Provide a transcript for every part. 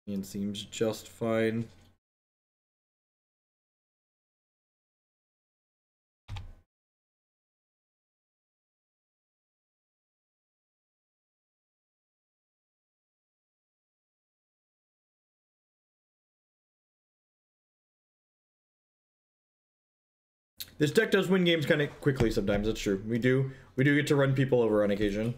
And seems just fine. This deck does win games kind of quickly sometimes, that's true. We do get to run people over on occasion.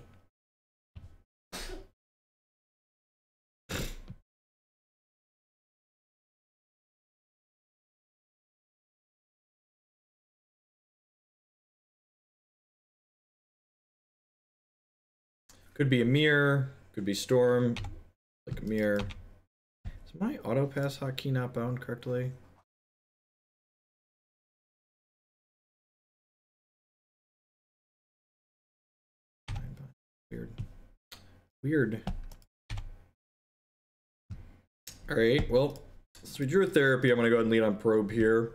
Could be a mirror, could be storm, like a mirror. Is my auto pass hotkey not bound correctly? Weird. Alright, well, since we drew a therapy, I'm gonna go ahead and lead on probe here.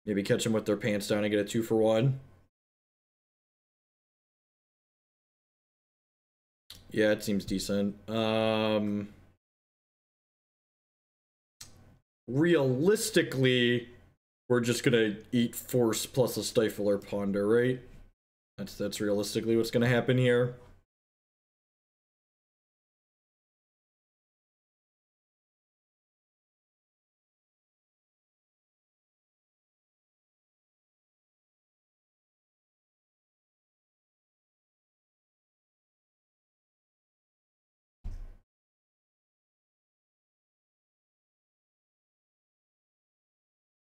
Maybe catch them with their pants down and get a 2-for-1. Yeah, it seems decent. Realistically, we're just gonna eat Force plus a Stifle or Ponder, right? That's realistically what's gonna happen here.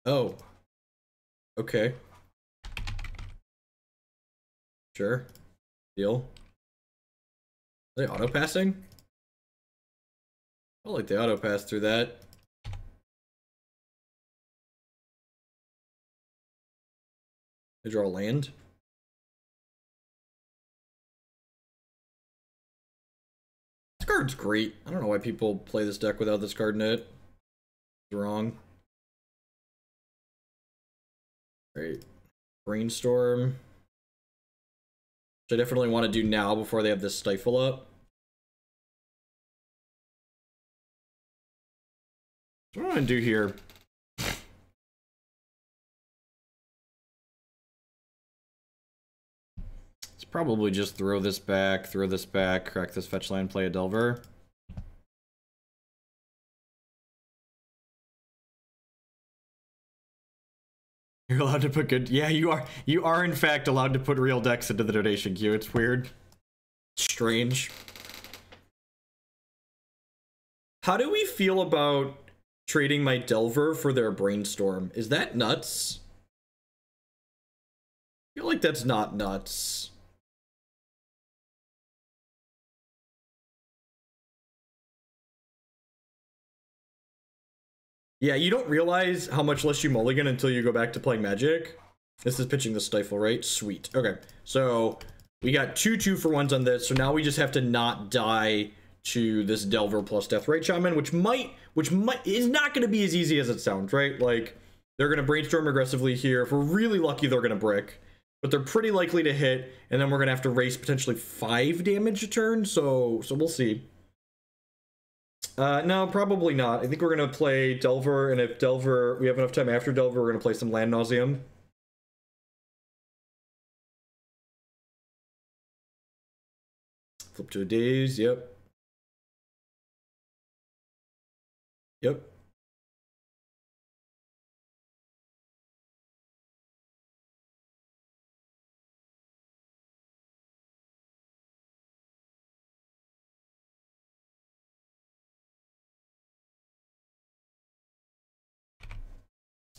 Oh. Okay. Sure. Deal. Are they auto-passing? I like the auto-pass through that. They draw land. This card's great. I don't know why people play this deck without this card in it. It's wrong. Great. Brainstorm. Which I definitely want to do now before they have this Stifle up. What do I want to do here? Let's probably just throw this back, crack this fetch land, play a Delver. You're allowed to put good... Yeah, you are in fact allowed to put real decks into the donation queue. It's weird. Strange. How do we feel about trading my Delver for their Brainstorm? Is that nuts? I feel like that's not nuts. Yeah, you don't realize how much less you mulligan until you go back to playing Magic. This is pitching the Stifle, right? Sweet. Okay, so we got 2 2-for-1s on this, so now we just have to not die to this Delver plus Deathrite Shaman, which is not going to be as easy as it sounds, right? Like, they're going to Brainstorm aggressively here. If we're really lucky, they're going to brick, but they're pretty likely to hit, and then we're going to have to race potentially 5 damage a turn, so we'll see. No, probably not. I think we're gonna play Delver, and if Delver, we have enough time after Delver, we're gonna play some Land Nauseam. Flip to a Daze, yep. Yep.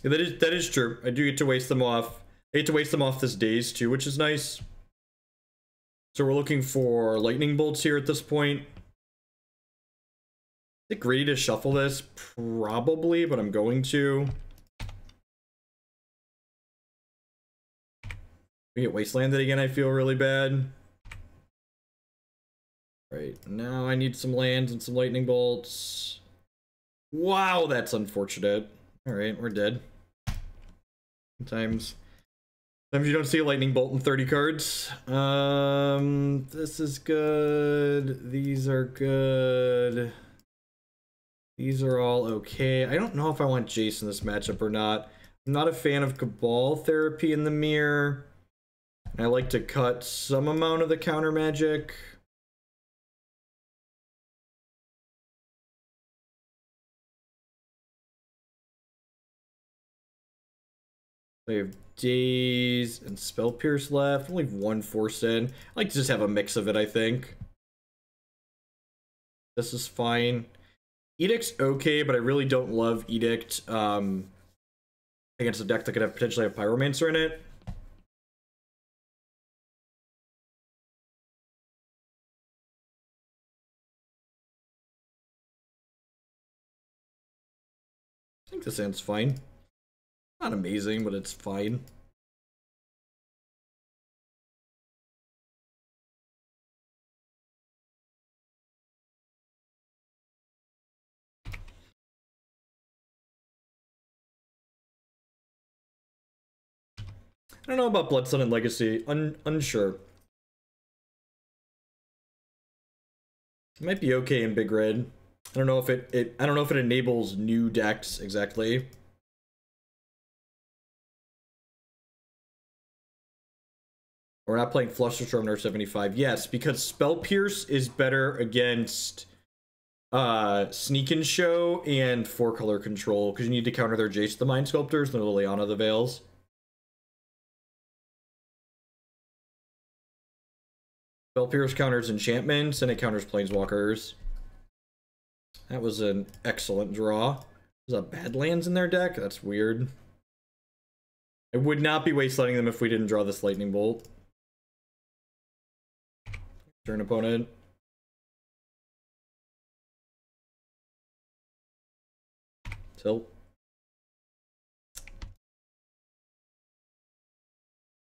Yeah, that is true. I do get to waste them off. I get to waste them off this Daze too, which is nice. So we're looking for lightning bolts here at this point. I think ready to shuffle this? Probably, but I'm going to. We get Wastelanded again, I feel really bad. Right, now I need some lands and some lightning bolts. Wow, that's unfortunate. Alright, we're dead. Sometimes Sometimes you don't see a lightning bolt in 30 cards. This is good. These are good. These are all okay. I don't know if I want Jace in this matchup or not. I'm not a fan of Cabal Therapy in the mirror. I like to cut some amount of the counter magic. I have Daze and Spell Pierce left. Only one Force in. I like to just have a mix of it, I think. This is fine. Edict's okay, but I really don't love Edict against a deck that could have potentially have Pyromancer in it. I think this hand's fine. Not amazing, but it's fine. I don't know about Bloodsun and Legacy. Unsure. It might be okay in Big Red. I don't know if I don't know if it enables new decks exactly. We're not playing Flusterstorm in our 75. Yes, because Spell Pierce is better against Sneak and Show and 4-color control, because you need to counter their Jace the Mind Sculptors and Liliana the Veils. Spell Pierce counters enchantments and it counters planeswalkers. That was an excellent draw. There's a Badlands in their deck? That's weird. I would not be wastelanding them if we didn't draw this lightning bolt. Turn opponent. Tilt.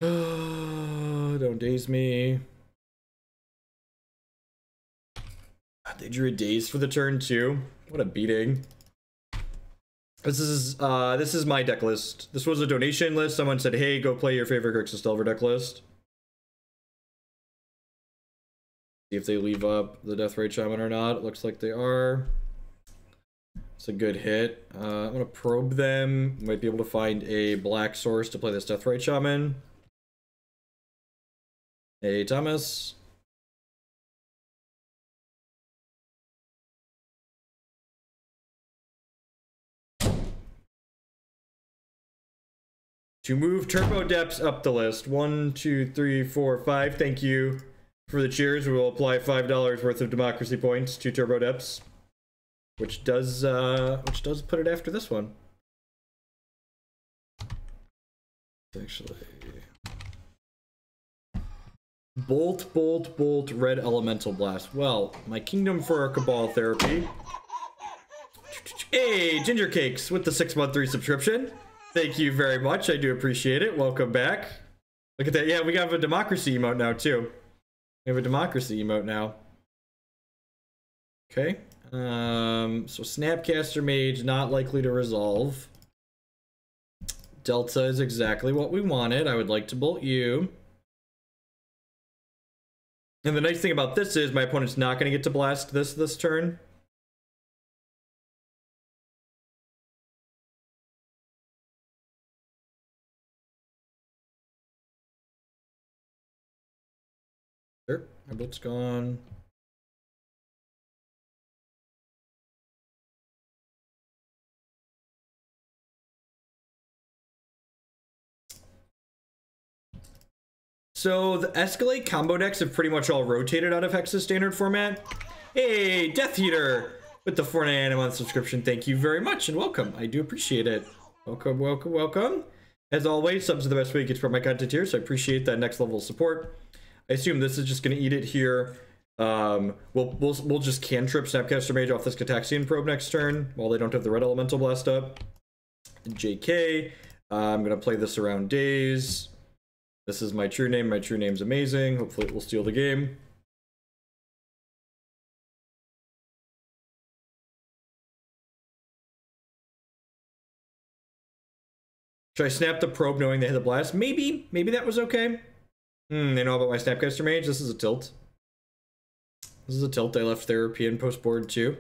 Don't daze me. They drew a Daze for the turn too. What a beating. This is my deck list. This was a donation list. Someone said, hey, go play your favorite Grixis Delver deck list. See if they leave up the Deathrite Shaman or not. It looks like they are. It's a good hit. I'm gonna probe them. Might be able to find a black source to play this Deathrite Shaman. Hey, Thomas. To move Turbo Depths up the list. 1, 2, 3, 4, 5. Thank you for the cheers. We will apply $5 worth of democracy points to Turbo Depths, which does put it after this one. Actually, Bolt, Bolt, Bolt, Red Elemental Blast. Well, my kingdom for our Cabal Therapy. Hey, Ginger Cakes with the 6-month resubscription. Thank you very much. I do appreciate it. Welcome back. Look at that. Yeah, we have a democracy emote now, too. We have a democracy emote now. Okay. So Snapcaster Mage, not likely to resolve. Delta is exactly what we wanted. I would like to bolt you. And the nice thing about this is my opponent's not going to get to blast this turn. Sure, my bolt's gone. So the Escalate combo decks have pretty much all rotated out of Hex's standard format. Hey, Death Eater with the 4.99 month subscription. Thank you very much and welcome. I do appreciate it. Welcome, welcome, welcome. As always, subs are the best way you can support my content here, so I appreciate that next level of support. I assume this is just going to eat it here. We'll just cantrip Snapcaster Mage off this Gitaxian Probe next turn while they don't have the Red Elemental Blast up. JK, I'm going to play this around Daze. This is my true name. My true name's amazing. Hopefully it will steal the game. Should I snap the probe knowing they had the blast? Maybe that was okay. They know about my Snapcaster Mage. This is a tilt. This is a tilt. They left therapy and post board too.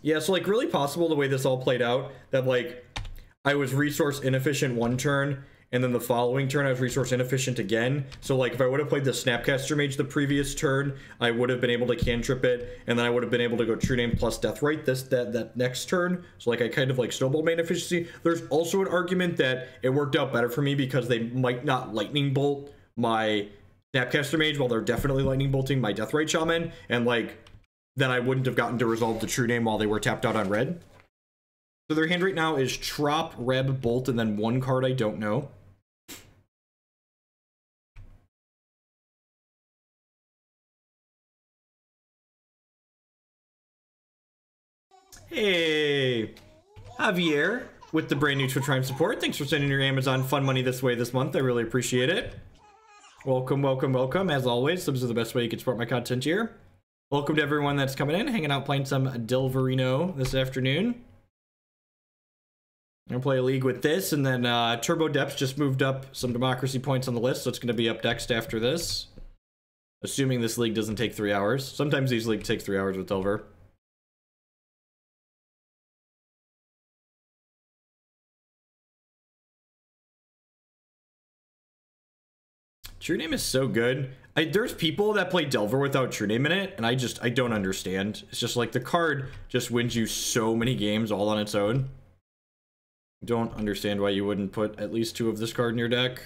Yeah, so like really possible the way this all played out that like I was resource inefficient one turn and then the following turn I was resource inefficient again. So like if I would have played the Snapcaster Mage the previous turn, I would have been able to cantrip it and then I would have been able to go True-Name plus Deathrite that next turn. So like I kind of like snowball main efficiency. There's also an argument that it worked out better for me because they might not lightning bolt my Snapcaster Mage while they're definitely lightning bolting my Deathrite Shaman, and like then I wouldn't have gotten to resolve the True-Name while they were tapped out on red. So their hand right now is Trop, Reb, Bolt, and then one card I don't know. Hey, Javier with the brand new Twitch Prime support. Thanks for sending your Amazon fun money this way this month. I really appreciate it. Welcome, welcome, welcome. As always, subs are the best way you can support my content here. Welcome to everyone that's coming in, hanging out, playing some Delverino this afternoon. I'm gonna play a league with this, and then Turbo Depths just moved up some democracy points on the list, so it's gonna be up next after this. Assuming this league doesn't take 3 hours. Sometimes these leagues take 3 hours with Delver. True-Name is so good. There's people that play Delver without True-Name in it, and I don't understand. It's just like the card just wins you so many games all on its own. Don't understand why you wouldn't put at least 2 of this card in your deck.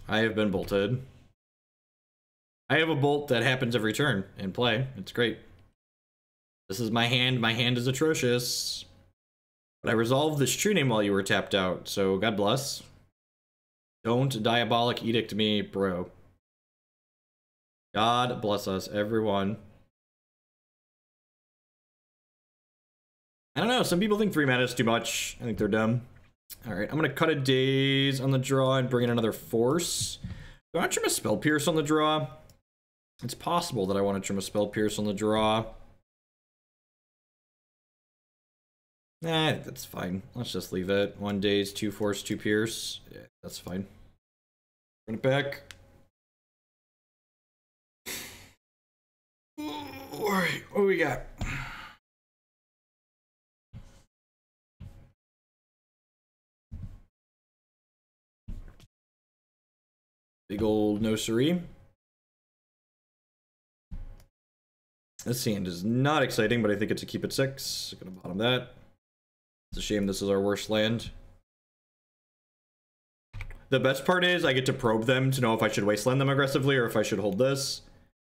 I have been bolted. I have a bolt that happens every turn in play. It's great. This is my hand. My hand is atrocious. But I resolved this True-Name while you were tapped out, so God bless. Don't Diabolic Edict me, bro. God bless us, everyone. I don't know, some people think 3 mana is too much. I think they're dumb. Alright, I'm gonna cut a Daze on the draw and bring in another Force. Do I want to trim a Spell Pierce on the draw? It's possible that I want to trim a Spell Pierce on the draw. Nah, that's fine. Let's just leave it. 1 Daze, 2 Force, 2 Pierce. Yeah, that's fine. Bring it back. Alright, what do we got? Big old no siree. This hand is not exciting, but I think it's a keep at 6. I'm gonna bottom that. It's a shame this is our worst land. The best part is I get to probe them to know if I should Wasteland them aggressively or if I should hold this.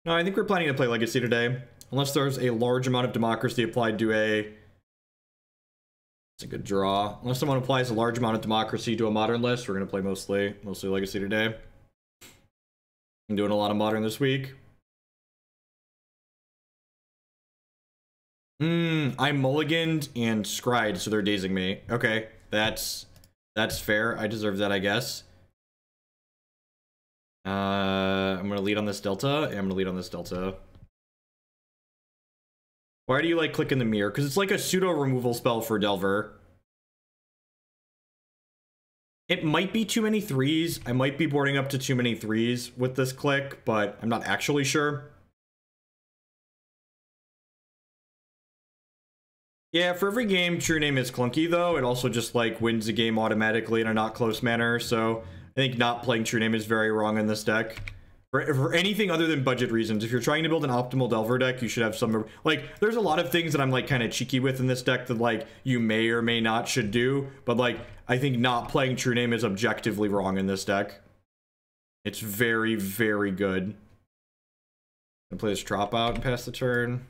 No, I think we're planning to play Legacy today. Unless there's a large amount of democracy applied to a... It's a good draw. Unless someone applies a large amount of democracy to a modern list, we're going to play mostly Legacy today. I'm doing a lot of modern this week. I mulliganed and scried, so they're dazing me. Okay, that's fair. I deserve that, I guess. I'm gonna lead on this Delta. Yeah, I'm gonna lead on this Delta. Why do you like click in the mirror? Because it's like a pseudo removal spell for Delver. It might be too many 3s. I might be boarding up to too many 3s with this click, but I'm not actually sure. Yeah, for every game True-Name is clunky, though. It also just, like, wins the game automatically in a not close manner, so I think not playing True-Name is very wrong in this deck. For anything other than budget reasons, if you're trying to build an optimal Delver deck, you should have some... Like, there's a lot of things that I'm, like, kind of cheeky with in this deck that, like, you may or may not should do, but, like, I think not playing True-Name is objectively wrong in this deck. It's very, very good. I'm gonna play this Trop out and pass the turn.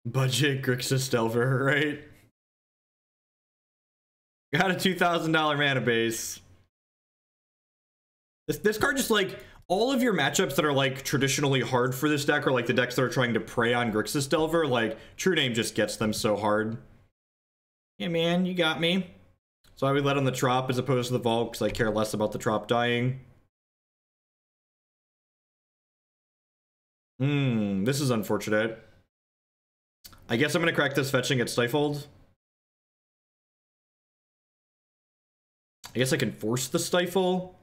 Budget Grixis Delver, right? Got a $2,000 mana base. This card just, like, all of your matchups that are like traditionally hard for this deck, or like the decks that are trying to prey on Grixis Delver, like True-Name just gets them so hard. Yeah, man, you got me. So I would let on the Trop as opposed to the Vault, because I care less about the Trop dying. This is unfortunate. I guess I'm going to crack this fetching at Stifled. I guess I can force the Stifle.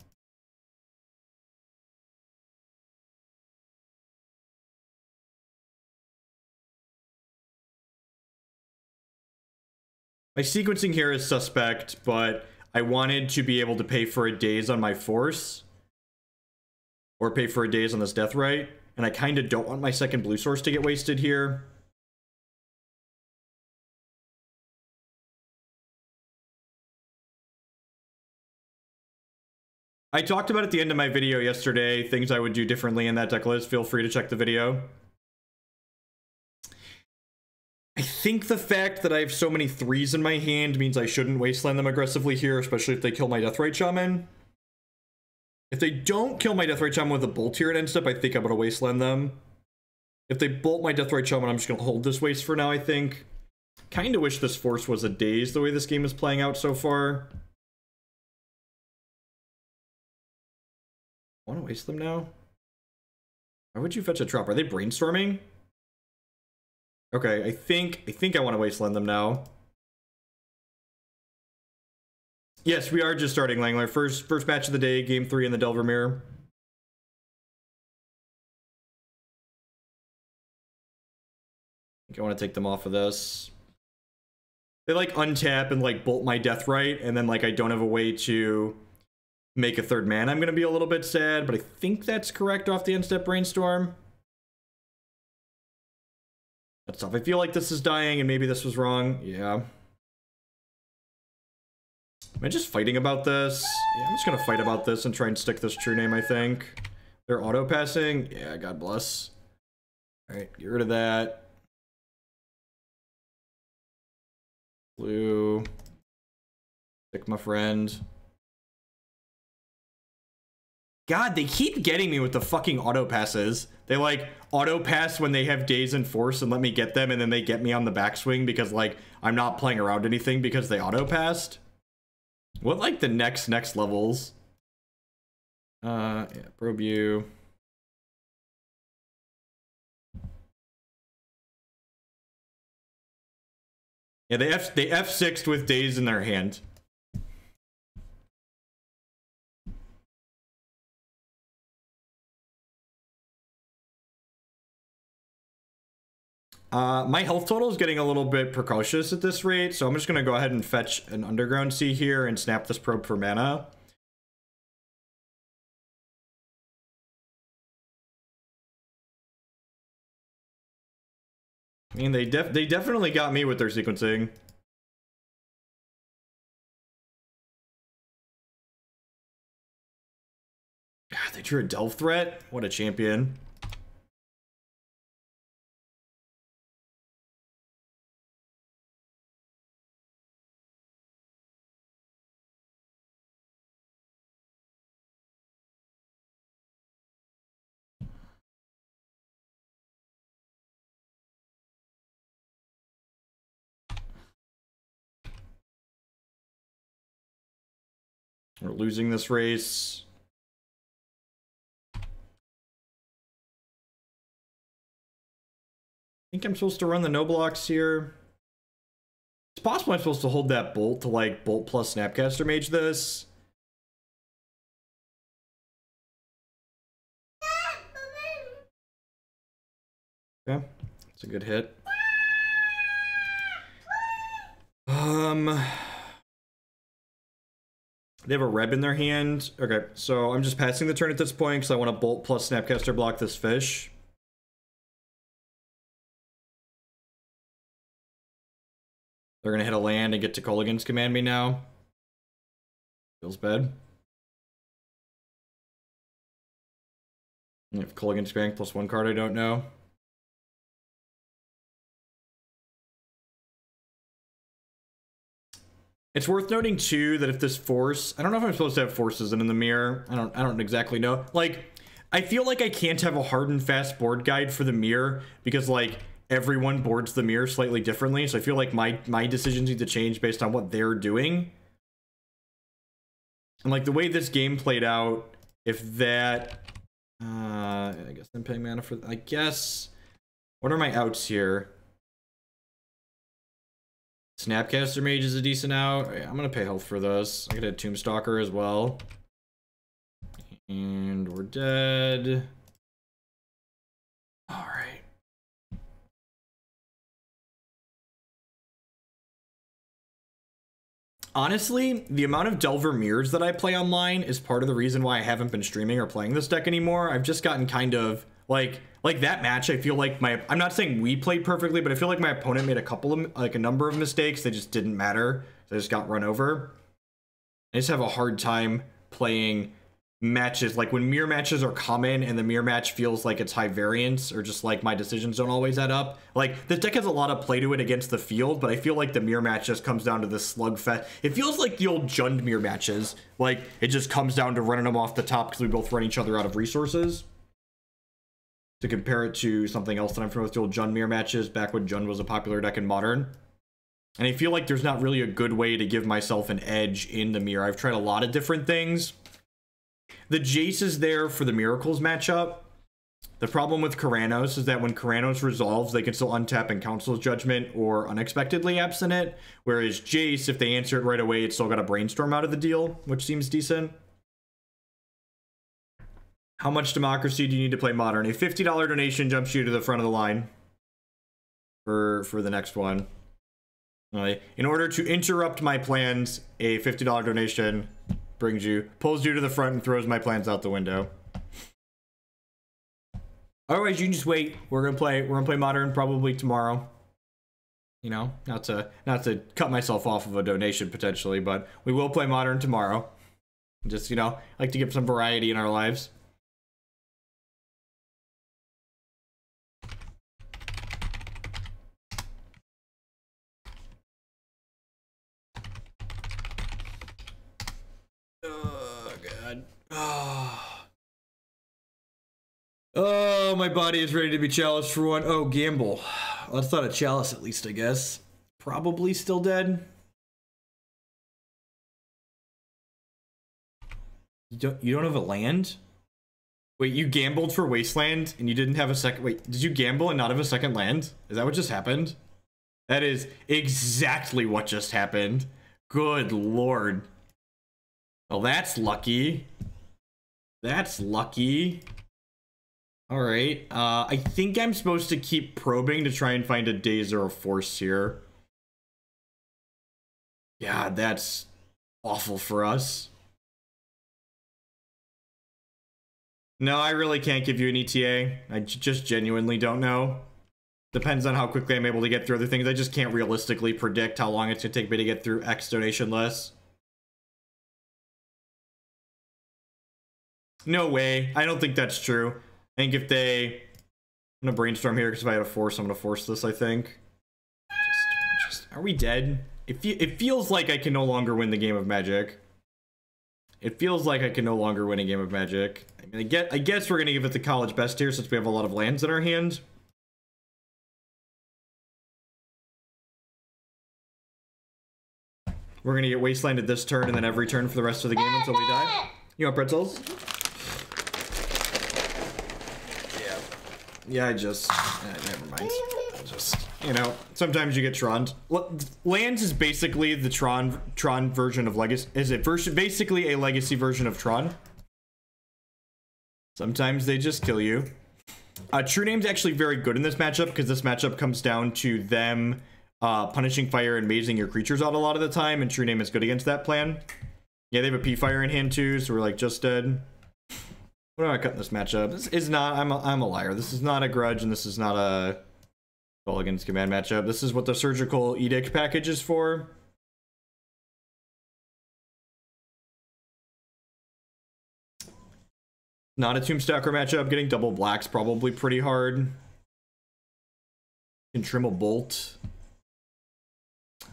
My sequencing here is suspect, but I wanted to be able to pay for a Daze on my Force. Or pay for a Daze on this Deathrite. And I kind of don't want my second blue source to get wasted here. I talked about at the end of my video yesterday, things I would do differently in that deck list. Feel free to check the video. I think the fact that I have so many 3s in my hand means I shouldn't wasteland them aggressively here, especially if they kill my Deathrite Shaman. If they don't kill my Deathrite Shaman with a bolt here at end step, I think I'm going to wasteland them. If they bolt my Deathrite Shaman, I'm just going to hold this waste for now, I think. Kind of wish this Force was a Daze the way this game is playing out so far. I want to waste them now? Why would you fetch a Trop? Are they brainstorming? Okay, I think I want to wasteland them now. Yes, we are just starting, Langler. First match of the day, game 3 in the Delver Mirror. I think I want to take them off of this. They like untap and like bolt my Deathrite, and then like I don't have a way to make a third mana. I'm gonna be a little bit sad, but I think that's correct off the end step Brainstorm. That's tough. I feel like this is dying, and maybe this was wrong. Yeah. Am I just fighting about this? Yeah, I'm just gonna fight about this and try and stick this True-Name, I think. They're auto-passing? Yeah, God bless. Alright, get rid of that. Blue. Stick my friend. God, they keep getting me with the fucking auto-passes. They, like, auto-pass when they have Daze and Force and let me get them, and then they get me on the backswing because, like, I'm not playing around anything because they auto-passed. What, like, the next levels? Yeah, probe you. Yeah, they F6'd with Daze in their hand. My health total is getting a little bit precocious at this rate, so I'm just going to go ahead and fetch an Underground Sea here and snap this probe for mana. I mean, they definitely got me with their sequencing. God, they drew a Delve threat? What a champion. We're losing this race. I think I'm supposed to run the no blocks here. It's possible I'm supposed to hold that bolt to like bolt plus Snapcaster Mage this. Okay, it's a good hit. They have a Reb in their hand. Okay, so I'm just passing the turn at this point because I want to bolt plus Snapcaster block this fish. They're gonna hit a land and get to Kolaghan's command me now. Feels bad. If Kolaghan's bank plus 1 card, I don't know. It's worth noting too that if this Force, I don't know if I'm supposed to have Forces in the mirror. I don't exactly know. Like, I feel like I can't have a hard and fast board guide for the mirror because like everyone boards the mirror slightly differently. So I feel like my decisions need to change based on what they're doing. And like the way this game played out, if that, I guess I'm paying mana for, I guess, what are my outs here? Snapcaster Mage is a decent out. Right, I'm gonna pay health for this. I could hit Tombstalker as well. And we're dead. All right. Honestly, the amount of Delver mirrors that I play online is part of the reason why I haven't been streaming or playing this deck anymore. I've just gotten kind of like that match. I feel like I'm not saying we played perfectly, but I feel like my opponent made a number of mistakes that just didn't matter. They just got run over. I just have a hard time playing matches like when mirror matches are common and the mirror match feels like it's high variance or just like my decisions don't always add up. Like this deck has a lot of play to it against the field, but I feel like the mirror match just comes down to this slugfest. It feels like the old Jund mirror matches. Like it just comes down to running them off the top because we both run each other out of resources. To compare it to something else that I'm familiar with, the old Jund mirror matches back when Jund was a popular deck in Modern. And I feel like there's not really a good way to give myself an edge in the mirror. I've tried a lot of different things. The Jace is there for the Miracles matchup. The problem with Karanos is that when Karanos resolves, they can still untap in Council's Judgment or unexpectedly absent it. Whereas Jace, if they answer it right away, it's still got a Brainstorm out of the deal, which seems decent. How much democracy do you need to play Modern? A $50 donation jumps you to the front of the line for the next one. In order to interrupt my plans, a $50 donation pulls you to the front and throws my plans out the window. Otherwise, you can just wait. We're gonna play Modern probably tomorrow. You know, not to cut myself off of a donation potentially, but we will play Modern tomorrow. Just, you know, like to give some variety in our lives. Oh, my body is ready to be challenged for one. Oh, Gamble. Well, that's not a chalice, at least, I guess. Probably still dead. You don't have a land? Wait, you gambled for Wasteland and you didn't have a second. Wait, did you gamble and not have a second land? Is that what just happened? That is exactly what just happened. Good lord. Well, that's lucky. That's lucky. All right. I think I'm supposed to keep probing to try and find a Daze or a Force here. Yeah, that's awful for us. No, I really can't give you an ETA. I just genuinely don't know. Depends on how quickly I'm able to get through other things. I just can't realistically predict how long it's going to take me to get through X donation lists. No way. I don't think that's true. I think if they... I'm going to brainstorm here because if I had a force, I'm going to force this, I think. Are we dead? It feels like I can no longer win the game of Magic. It feels like I can no longer win a game of Magic. I mean, I guess we're going to give it the college best here since we have a lot of lands in our hand. We're going to get Wastelanded this turn and then every turn for the rest of the game until we die. You want pretzels? Yeah, never mind. Just, you know, sometimes you get Tron. Lands is basically the Tron version of Legacy. Basically a Legacy version of Tron. Sometimes they just kill you. True-Name's actually very good in this matchup because this matchup comes down to them punishing fire and mazing your creatures out a lot of the time, and True-Name is good against that plan. Yeah, they have a P-Fire in hand too, so we're like just dead. What am I cutting this matchup? This is not, I'm a liar. This is not a Grudge and this is not a Kolaghan's Command matchup. This is what the Surgical Edict package is for. Not a Tombstalker matchup. Getting double black's probably pretty hard. Can trim a Bolt.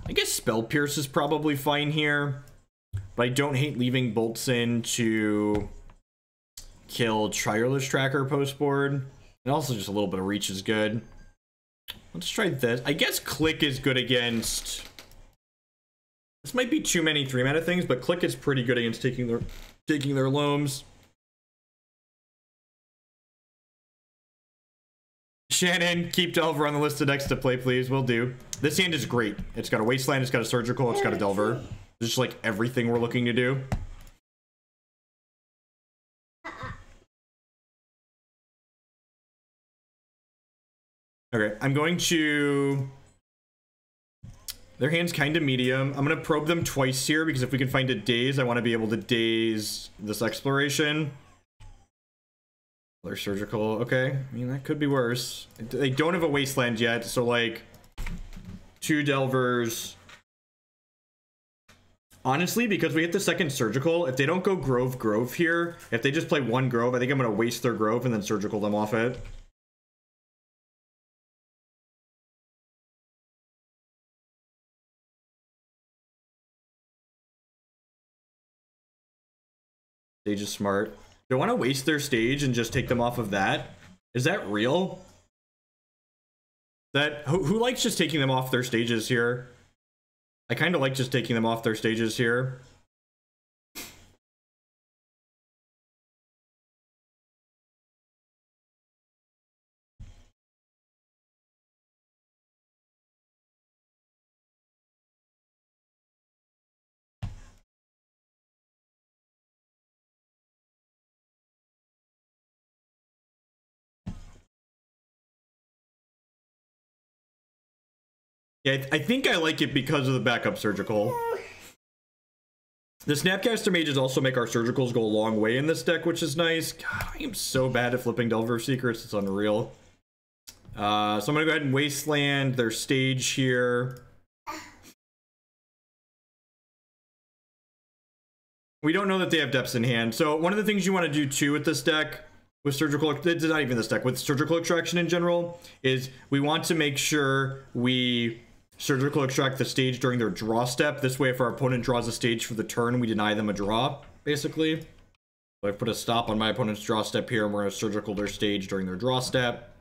I guess Spell Pierce is probably fine here. But I don't hate leaving bolts in to kill Tireless Tracker post board. And also just a little bit of reach is good. Let's try this. I guess Clique is good against... This might be too many 3-mana things, but Clique is pretty good against taking their loams. Shannon, keep Delver on the list of decks to play, please. Will do. This hand is great. It's got a Wasteland, it's got a Surgical, it's got a Delver. It's just like everything we're looking to do. Okay, I'm going to... Their hand's kind of medium. I'm going to probe them twice here, because if we can find a Daze, I want to be able to Daze this Exploration. They're Surgical. Okay, I mean, that could be worse. They don't have a Wasteland yet, so, like, 2 Delvers. Honestly, because we hit the second Surgical, if they don't go Grove here, if they just play 1 Grove, I think I'm going to waste their Grove and then Surgical them off it. Stage is smart. Do I want to waste their stage and just take them off of that? Is that real? Who likes just taking them off their stages here? I kind of like just taking them off their stages here. Yeah, I think I like it because of the backup Surgical. The Snapcaster Mages also make our Surgicals go a long way in this deck, which is nice. God, I am so bad at flipping Delver Secrets, it's unreal. So I'm gonna go ahead and Wasteland their stage here. We don't know that they have depths in hand. So one of the things you want to do too with this deck, with Surgical, it's not even this deck, with Surgical Extraction in general, is we want to make sure we Surgical Extract the stage during their draw step. This way, if our opponent draws a stage for the turn, we deny them a draw, basically. So I've put a stop on my opponent's draw step here, and we're going to Surgical their stage during their draw step.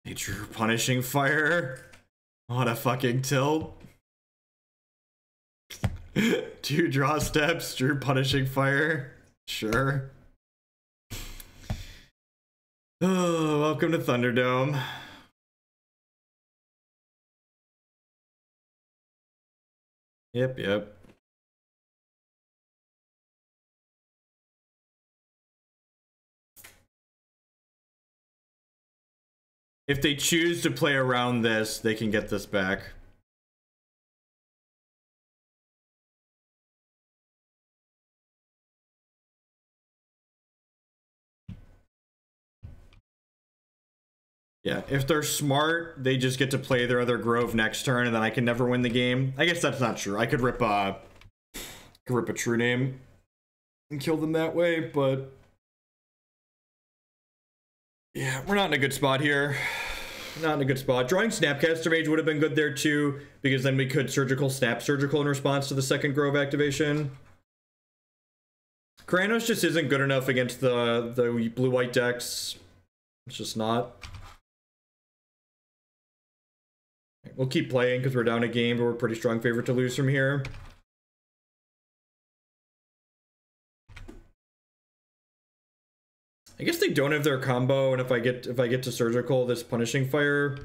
Nature Punishing Fire. What a fucking tilt. 2 draw steps, Drew Punishing Fire. Sure. Oh, welcome to Thunderdome. Yep. If they choose to play around this, they can get this back. Yeah, if they're smart, they just get to play their other Grove next turn, and then I can never win the game. I guess that's not true. I could rip a True-Name and kill them that way, but yeah, we're not in a good spot here. Not in a good spot. Drawing Snapcaster Mage would have been good there too, because then we could Snap Surgical in response to the second Grove activation. Kranos just isn't good enough against the blue-white decks. It's just not. We'll keep playing because we're down a game, but we're a pretty strong favorite to lose from here. I guess they don't have their combo, and if I get to Surgical this Punishing Fire,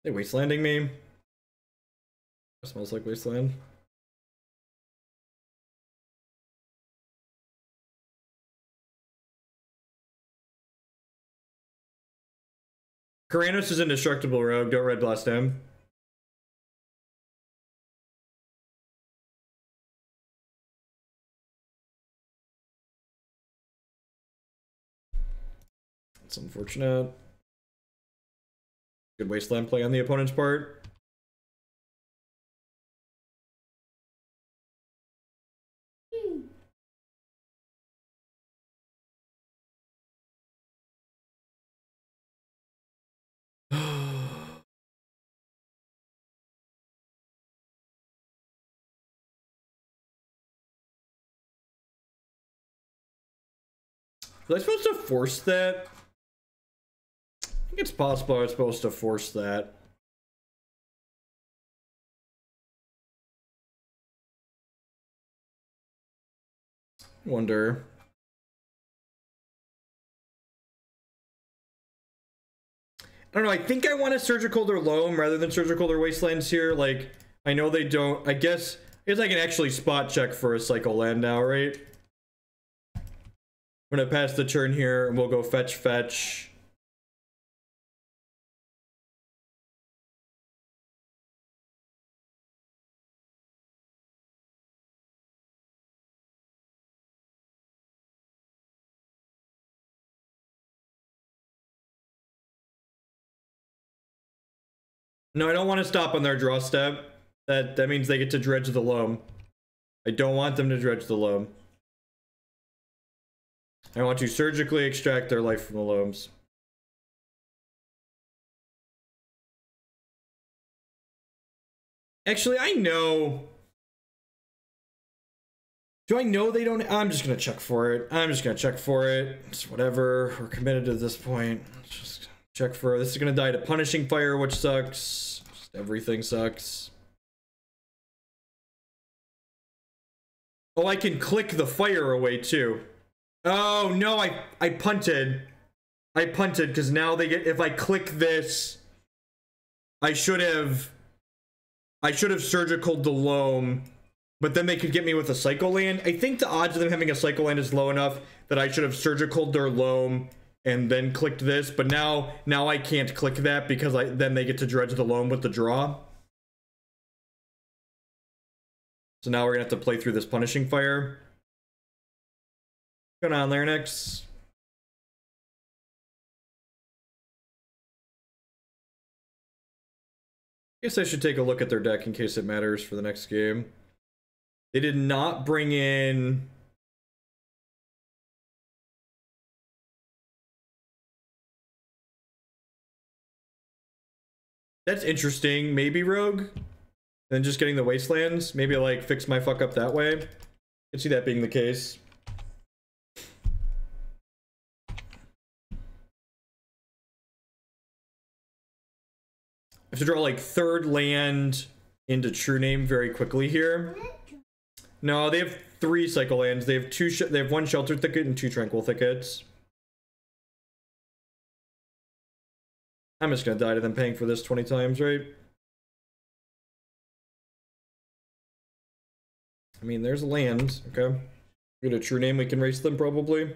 they Wastelanding me. It smells like Wasteland. Karanos is Indestructible Rogue, don't Red Blast him. That's unfortunate. Good Wasteland play on the opponent's part. Was I supposed to force that? I think it's possible I was supposed to force that. Wonder. I don't know, I think I want a Surgical or Loam rather than Surgical or Wastelands here. Like, I know they don't, I guess I can actually spot check for a cycle land now, right? I'm gonna pass the turn here and we'll go fetch. No, I don't want to stop on their draw step. That means they get to dredge the loam. I don't want them to dredge the loam. I want to surgically extract their life from the loams. Actually, I know. Do I know they don't? I'm just gonna check for it. It's whatever. We're committed to this point. Let's just check for it. This is gonna die to Punishing Fire, which sucks. Just everything sucks. Oh, I can click the fire away too. Oh no, I punted. I punted because now they get, if I click this, I should have surgicaled the loam, but then they could get me with a cycle land. I think the odds of them having a cycle land is low enough that I should have surgicaled their loam and then clicked this, but now I can't click that because then they get to dredge the loam with the draw. So now we're gonna have to play through this Punishing Fire. What's going on, Larynx? Guess I should take a look at their deck in case it matters for the next game. They did not bring in... That's interesting. Maybe Rogue? And then just getting the Wastelands? Maybe I, like, fix my fuck up that way? I can see that being the case. I have to draw, like, third land into True-Name very quickly here. No, they have 3 cycle lands. They have they have 1 Shelter Thicket and 2 Tranquil Thickets. I'm just gonna die to them paying for this 20 times, right? I mean, there's land, okay. Get a True-Name, we can race them probably.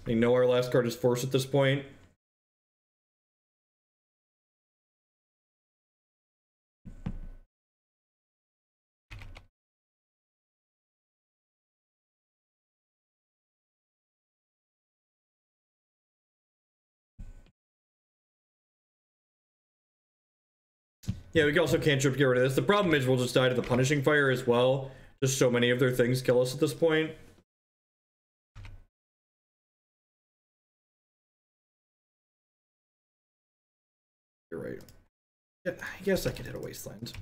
I know our last card is Force at this point. Yeah, we can also cantrip get rid of this. The problem is we'll just die to the Punishing Fire as well. Just so many of their things kill us at this point. You're right. Yeah, I guess I could hit a Wasteland.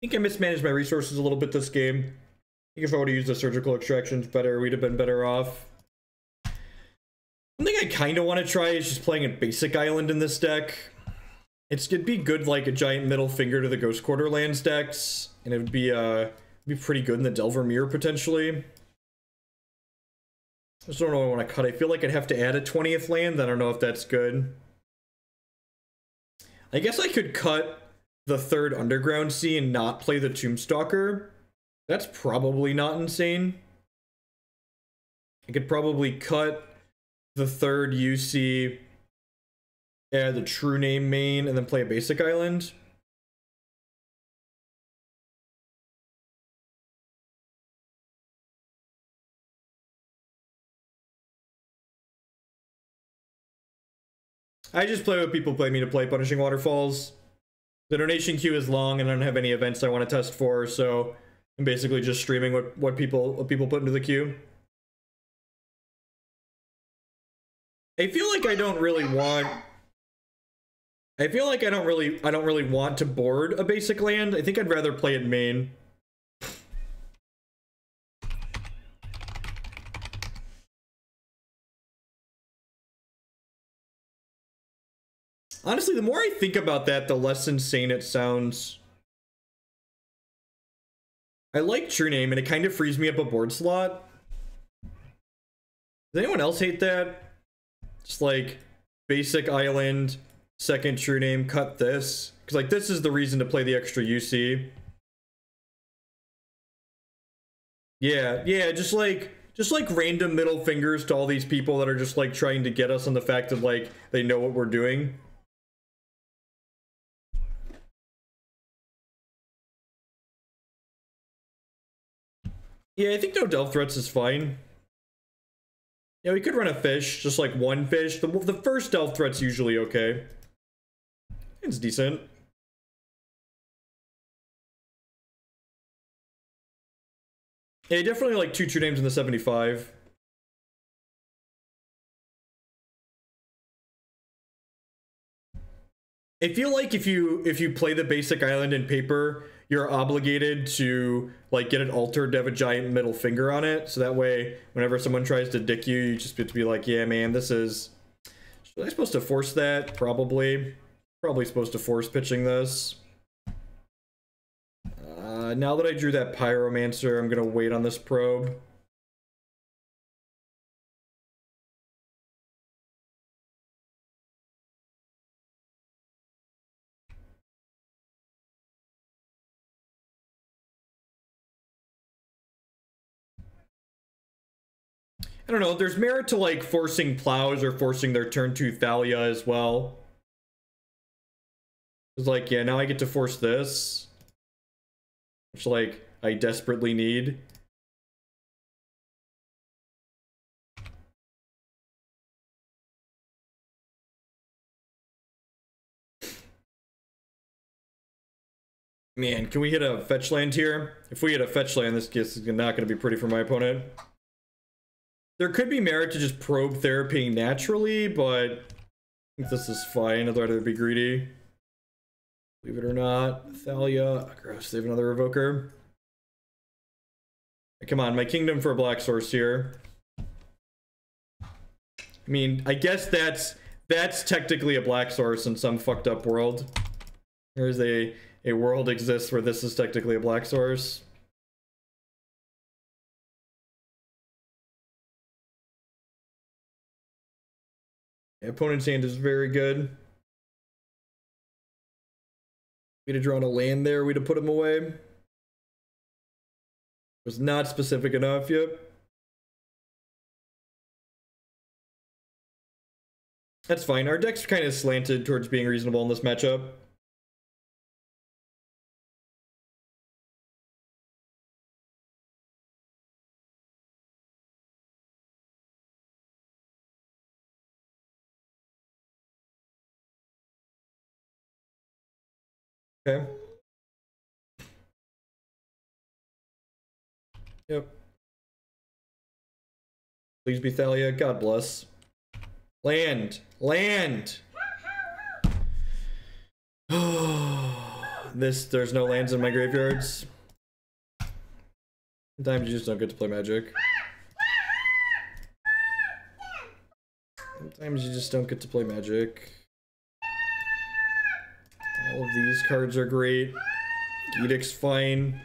I think I mismanaged my resources a little bit this game. I think if I would have used the surgical extractions better, we'd have been better off. One thing I kind of want to try is just playing a basic island in this deck. It'd be good like a giant middle finger to the Ghost Quarter lands decks, and it would be pretty good in the Delver Mirror potentially. I just don't know what I want to cut. I feel like I'd have to add a 20th land. I don't know if that's good. I guess I could cut the 3rd Underground Sea and not play the Tombstalker. That's probably not insane. I could probably cut the 3rd UC, add the True-Name main, and then play a basic island. I just play what people play me to play Punishing Waterfalls. The donation queue is long and I don't have any events I want to test for, so I'm basically just streaming what people put into the queue. I feel like I don't really want... I feel like I don't really want to board a basic land. I think I'd rather play it main. Honestly, the more I think about that, the less insane it sounds. I like True-Name, and it kind of frees me up a board slot. Does anyone else hate that? Just like, basic island, second True-Name, cut this. Because like, this is the reason to play the extra UC. Yeah, just like random middle fingers to all these people that are just like trying to get us on the fact that like, they know what we're doing. Yeah, I think no delve threats is fine. Yeah, we could run a fish, just like one fish. The first delve threat's usually okay. It's decent. Yeah, definitely like two True Names in the 75. I feel like if you play the basic island in paper, you're obligated to like get it altered to have a giant middle finger on it, so that way whenever someone tries to dick you, you just get to be like, yeah man, this is... Was I supposed to force that? Probably supposed to force pitching this. Now that I drew that Pyromancer, I'm gonna wait on this probe. I don't know, there's merit to like forcing plows or forcing their turn 2 Thalia as well. It's like, yeah, now I get to force this, which like I desperately need. Man, can we hit a fetch land here? If we hit a fetch land, this is not going to be pretty for my opponent. There could be merit to just probe therapy naturally, but I think this is fine. I'd rather be greedy. Believe it or not. Thalia. Oh, gross. They have another Evoker. Come on, my kingdom for a black source here. I mean, I guess that's technically a black source in some fucked up world. There's a world exists where this is technically a black source. Yeah, opponent's hand is very good. We'd have drawn a land there, we'd have put him away. Was not specific enough, yep. That's fine. Our deck's kind of slanted towards being reasonable in this matchup. Okay. Yep. Please be Thalia. God bless. Land. Land. There's no lands in my graveyards. Sometimes you just don't get to play Magic. Sometimes you just don't get to play Magic. All of these cards are great. Edict's fine.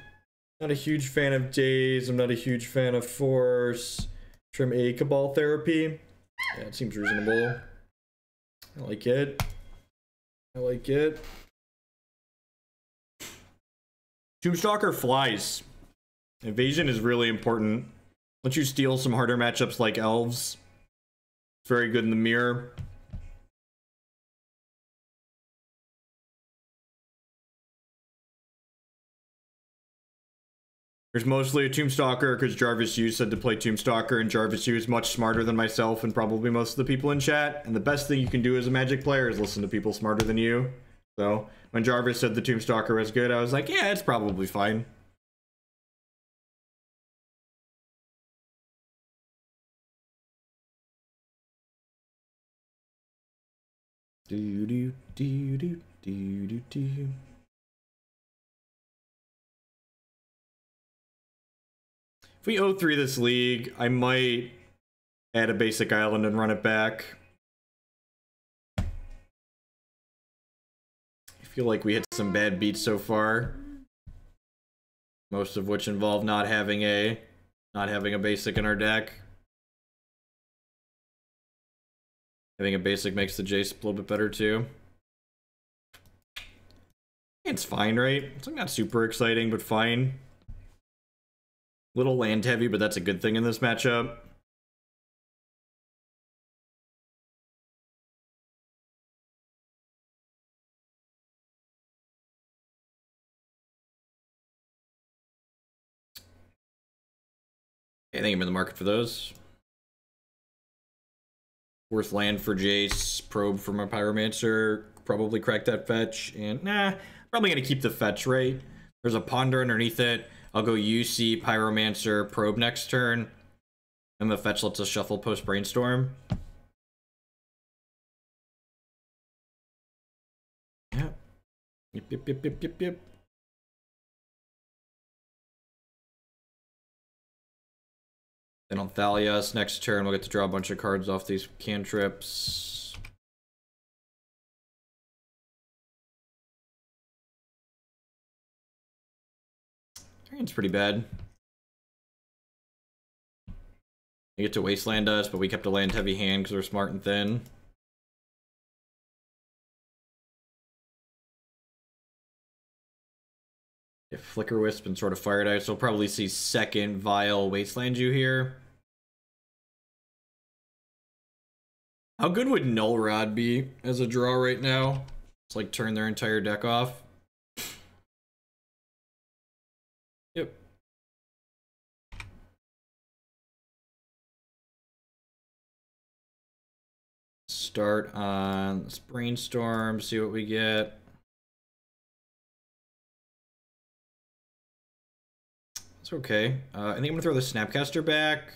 Not a huge fan of Daze. I'm not a huge fan of Force. Trim A Cabal Therapy. Yeah, it seems reasonable. I like it. I like it. Tombstalker flies. Evasion is really important. Once you steal some harder matchups like Elves, it's very good in the mirror. There's mostly a Tombstalker because Jarvis Yu said to play Tombstalker, and Jarvis Yu is much smarter than myself and probably most of the people in chat. And the best thing you can do as a Magic player is listen to people smarter than you. So when Jarvis said the Tombstalker was good, I was like, yeah, it's probably fine. Do do do do do do do. If we 0-3 this league, I might add a basic island and run it back. I feel like we hit some bad beats so far. Most of which involve not having a basic in our deck. Having a basic makes the Jace a little bit better too. It's fine, right? It's like not super exciting, but fine. Little land heavy, but that's a good thing in this matchup. I think I'm in the market for those. Worth land for Jace, probe for my Pyromancer, probably crack that fetch, and nah, probably gonna keep the fetch, right? There's a ponder underneath it. I'll go UC, Pyromancer, probe next turn. And the fetch lets us shuffle post Brainstorm. Yeah. Yep. Then on Thalias, next turn we'll get to draw a bunch of cards off these cantrips. It's pretty bad. We get to Wasteland us, but we kept a land heavy hand because we're smart and thin. If Flicker Wisp and sort of Fire Dice, we'll probably see second Vile Wasteland you here. How good would Null Rod be as a draw right now? It's like turn their entire deck off. Yep. Start on this Brainstorm, see what we get. It's okay. I think I'm gonna throw the Snapcaster back.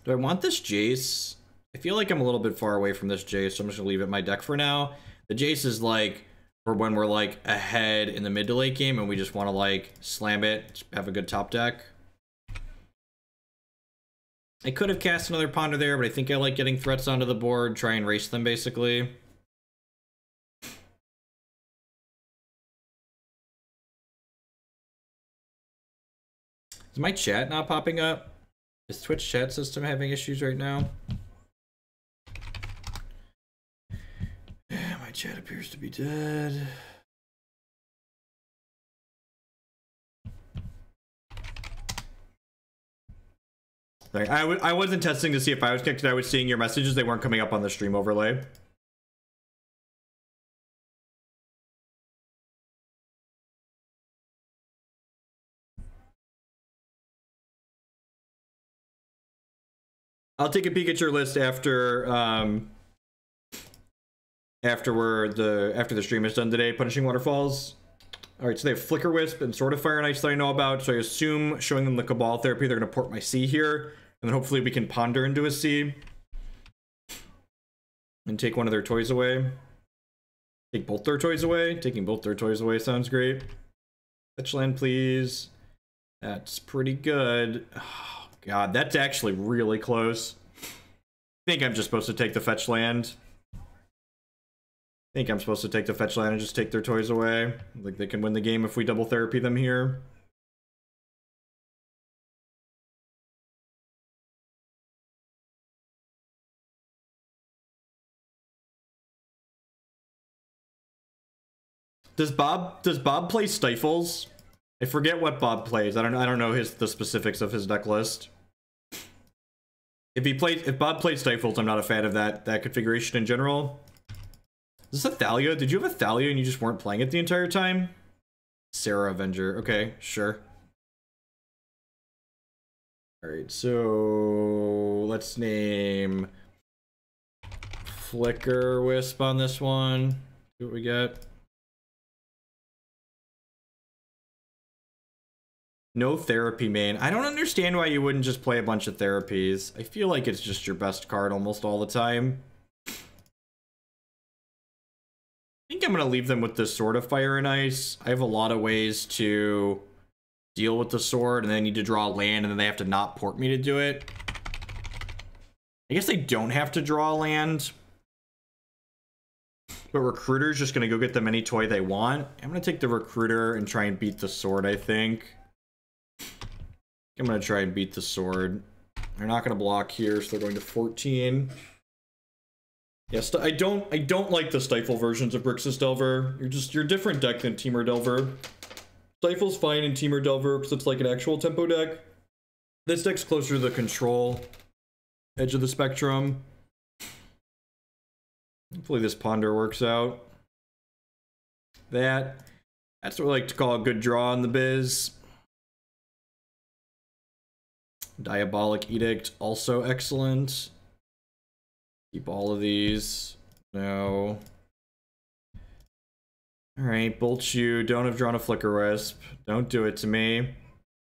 Do I want this Jace? I feel like I'm a little bit far away from this Jace, so I'm just gonna leave it in my deck for now. The Jace is like for when we're like ahead in the mid to late game and we just want to like slam it, have a good top deck. I could have cast another ponder there, but I think I like getting threats onto the board, try and race them basically. Is my chat not popping up? Is Twitch chat system having issues right now? My chat appears to be dead. Like, I wasn't testing to see if I was connected. I was seeing your messages. They weren't coming up on the stream overlay. I'll take a peek at your list after after the stream is done today. Punishing Waterfalls. All right, so they have Flicker Wisp and Sword of Fire and Ice that I know about. So I assume showing them the Cabal Therapy, they're gonna port my C here, and then hopefully we can ponder into a C and take one of their toys away. Take both their toys away. Taking both their toys away sounds great. Fetch land, please. That's pretty good. Oh, God, that's actually really close. I think I'm just supposed to take the fetch land. I think I'm supposed to take the fetch land and just take their toys away. Like they can win the game if we double therapy them here. Does Bob play Stifles? I forget what Bob plays. I don't know the specifics of his deck list. If Bob plays Stifles, I'm not a fan of that configuration in general. Is this a Thalia? Did you have a Thalia and you just weren't playing it the entire time? Sarah Avenger. Okay, sure. Alright, so let's name Flicker Wisp on this one. See what we get. No therapy main. I don't understand why you wouldn't just play a bunch of therapies. I feel like it's just your best card almost all the time. I think I'm going to leave them with this Sword of Fire and Ice. I have a lot of ways to deal with the sword, and then I need to draw land, and then they have to not port me to do it. I guess they don't have to draw land. But Recruiter's just going to go get them any toy they want. I'm going to take the Recruiter and try and beat the sword, I think. I'm going to try and beat the sword. They're not going to block here, so they're going to 14. Yes, I don't like the Stifle versions of Grixis Delver. You're a different deck than Temur Delver. Stifle's fine in Temur Delver because it's like an actual tempo deck. This deck's closer to the control edge of the spectrum. Hopefully this Ponder works out. That's what we like to call a good draw in the biz. Diabolic Edict, also excellent. Keep all of these. No. Alright, Bolt you. Don't have drawn a Flicker Wisp. Don't do it to me.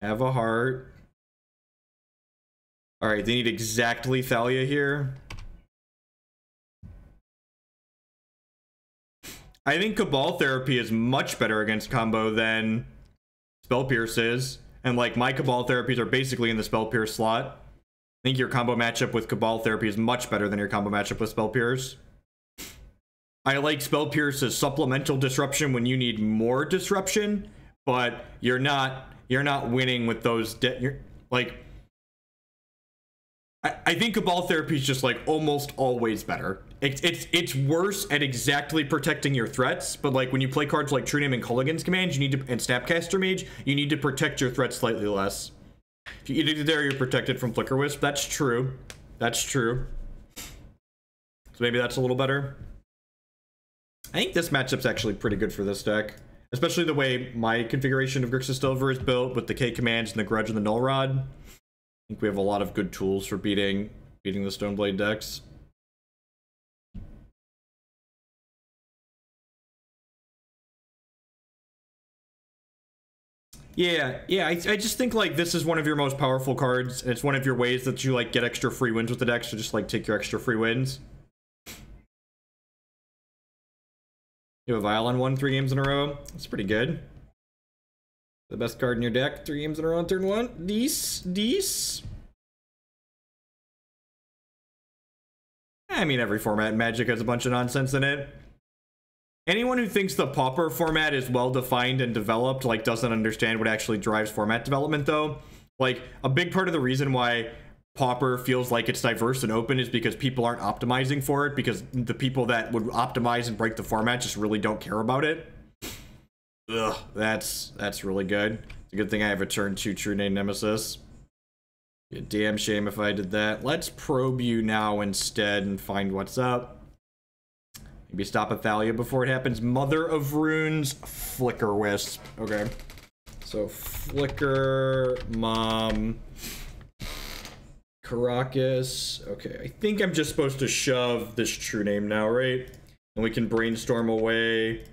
Have a heart. Alright, they need exactly Thalia here. I think Cabal Therapy is much better against combo than Spell Pierce is. And like, my Cabal Therapies are basically in the Spell Pierce slot. I think your combo matchup with Cabal Therapy is much better than your combo matchup with Spell Pierce. I like Spell Pierce as supplemental disruption when you need more disruption, but you're not winning with those. I think Cabal Therapy is just like almost always better. It's worse at exactly protecting your threats, but like when you play cards like True-Name and Kolaghan's commands, you need to, and Snapcaster Mage, you need to protect your threats slightly less. If you eat it there, you're protected from Flicker Wisp. That's true. That's true. So maybe that's a little better. I think this matchup's actually pretty good for this deck, especially the way my configuration of Grixis Delver is built with the K commands and the Grudge and the Null Rod. I think we have a lot of good tools for beating the Stoneblade decks. Yeah, I just think like this is one of your most powerful cards, and it's one of your ways that you like get extra free wins with the deck, so just like take your extra free wins. You have a Violon one 3 games in a row. That's pretty good. The best card in your deck 3 games in a row on turn 1. Deece. I mean, every format in Magic has a bunch of nonsense in it. Anyone who thinks the Pauper format is well defined and developed, like, doesn't understand what actually drives format development, though. Like, a big part of the reason why Pauper feels like it's diverse and open is because people aren't optimizing for it, because the people that would optimize and break the format just really don't care about it. Ugh, that's really good. It's a good thing I have a turn 2 True-Name Nemesis. Be a damn shame if I did that. Let's probe you now instead and find what's up. Maybe stop a Thalia before it happens. Mother of Runes, Flicker Wisp. Okay. So Flicker, Mom, Caracas. Okay, I think I'm just supposed to shove this True-Name now, right? And we can Brainstorm away.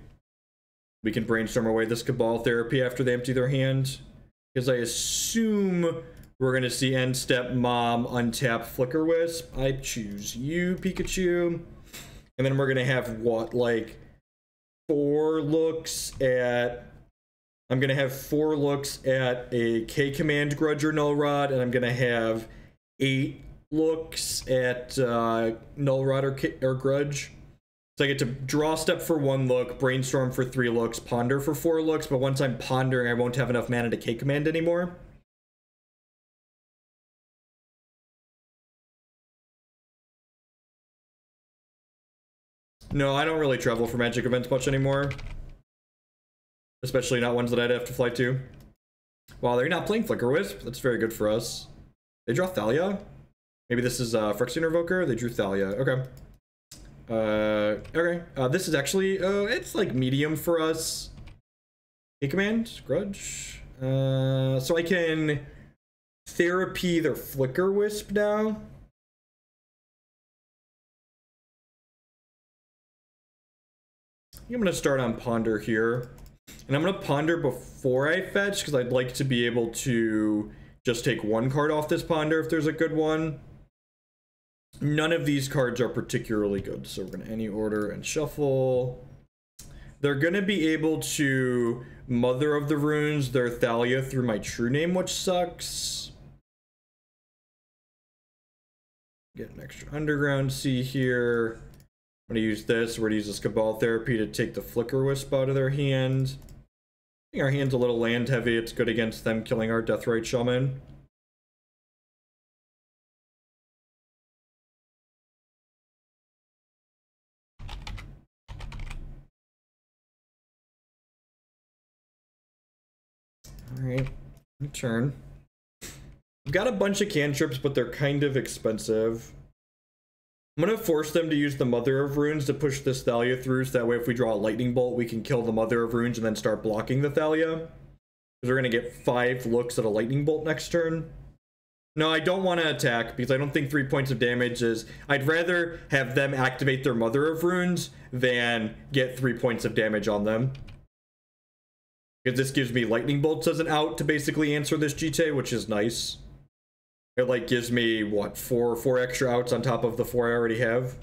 We can Brainstorm away this Cabal Therapy after they empty their hand. Because I assume we're going to see end step Mom, untap Flicker Wisp. I choose you, Pikachu. And then we're going to have, what, like, 4 looks at... I'm going to have 4 looks at a K command Grudge or Null Rod, and I'm going to have 8 looks at Null Rod or Grudge. So I get to draw step for 1 look, Brainstorm for 3 looks, Ponder for 4 looks, but once I'm pondering, I won't have enough mana to K command anymore. No, I don't really travel for Magic events much anymore. Especially not ones that I'd have to fly to. Wow, they're not playing Flicker Wisp. That's very good for us. They draw Thalia? Maybe this is Phyrexian Invoker? They drew Thalia. Okay. Okay. This is actually, it's like medium for us. K command, Grudge. So I can therapy their Flicker Wisp now. I'm going to start on Ponder here. And I'm going to ponder before I fetch, because I'd like to be able to just take one card off this ponder if there's a good one. None of these cards are particularly good, so we're going to any order and shuffle. They're going to be able to Mother of the Runes their Thalia through my true name, which sucks. Get an extra Underground Sea here. I'm going to use this. We're going to use this Cabal Therapy to take the Flicker Wisp out of their hand. I think our hand's a little land heavy. It's good against them killing our Deathrite Shaman. Alright, turn. I've got a bunch of cantrips, but they're kind of expensive. I'm gonna force them to use the Mother of Runes to push this Thalia through, so that way if we draw a Lightning Bolt, we can kill the Mother of Runes and then start blocking the Thalia. Because we're gonna get 5 looks at a Lightning Bolt next turn. No, I don't want to attack, because I don't think 3 points of damage is... I'd rather have them activate their Mother of Runes than get 3 points of damage on them. Because this gives me Lightning Bolts as an out to basically answer this GT, which is nice. It like gives me, what, four extra outs on top of the 4 I already have.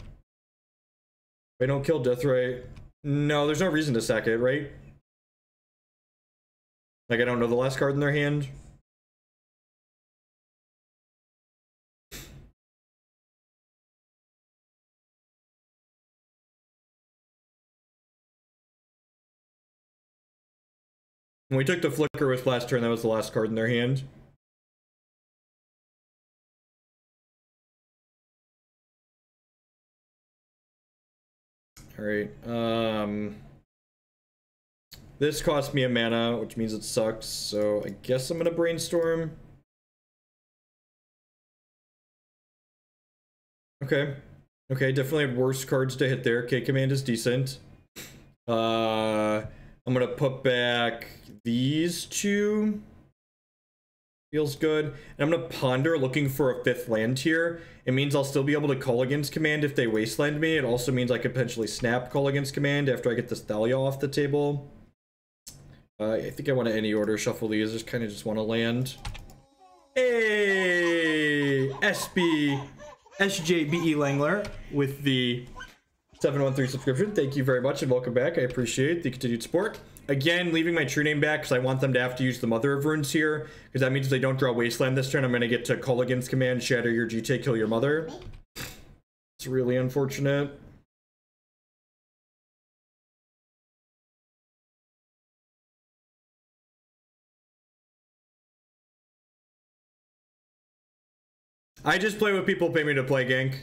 If I don't kill Deathrite... No, there's no reason to sack it, right? Like, I don't know the last card in their hand. When we took the Flicker Wisp last turn, that was the last card in their hand. Alright, this cost me a mana, which means it sucks, so I guess I'm gonna Brainstorm. Okay. Okay, definitely have worse cards to hit there. K-Command is decent. I'm gonna put back these 2. Feels good. And I'm gonna ponder looking for a 5th land here. It means I'll still be able to Kolaghan's Command if they Wasteland me. It also means I could potentially snap Kolaghan's Command after I get this Thalia off the table. I think I want to any order shuffle these. I just kind of just want to land. Hey! SJBE Langler with the 713 subscription. Thank you very much and welcome back. I appreciate the continued support. Again, leaving my true name back because I want them to have to use the Mother of Runes here, because that means if they don't draw Wasteland this turn, I'm going to get to Kolaghan's Command, shatter your GT, kill your mother. It's really unfortunate. I just play what people pay me to play, gank.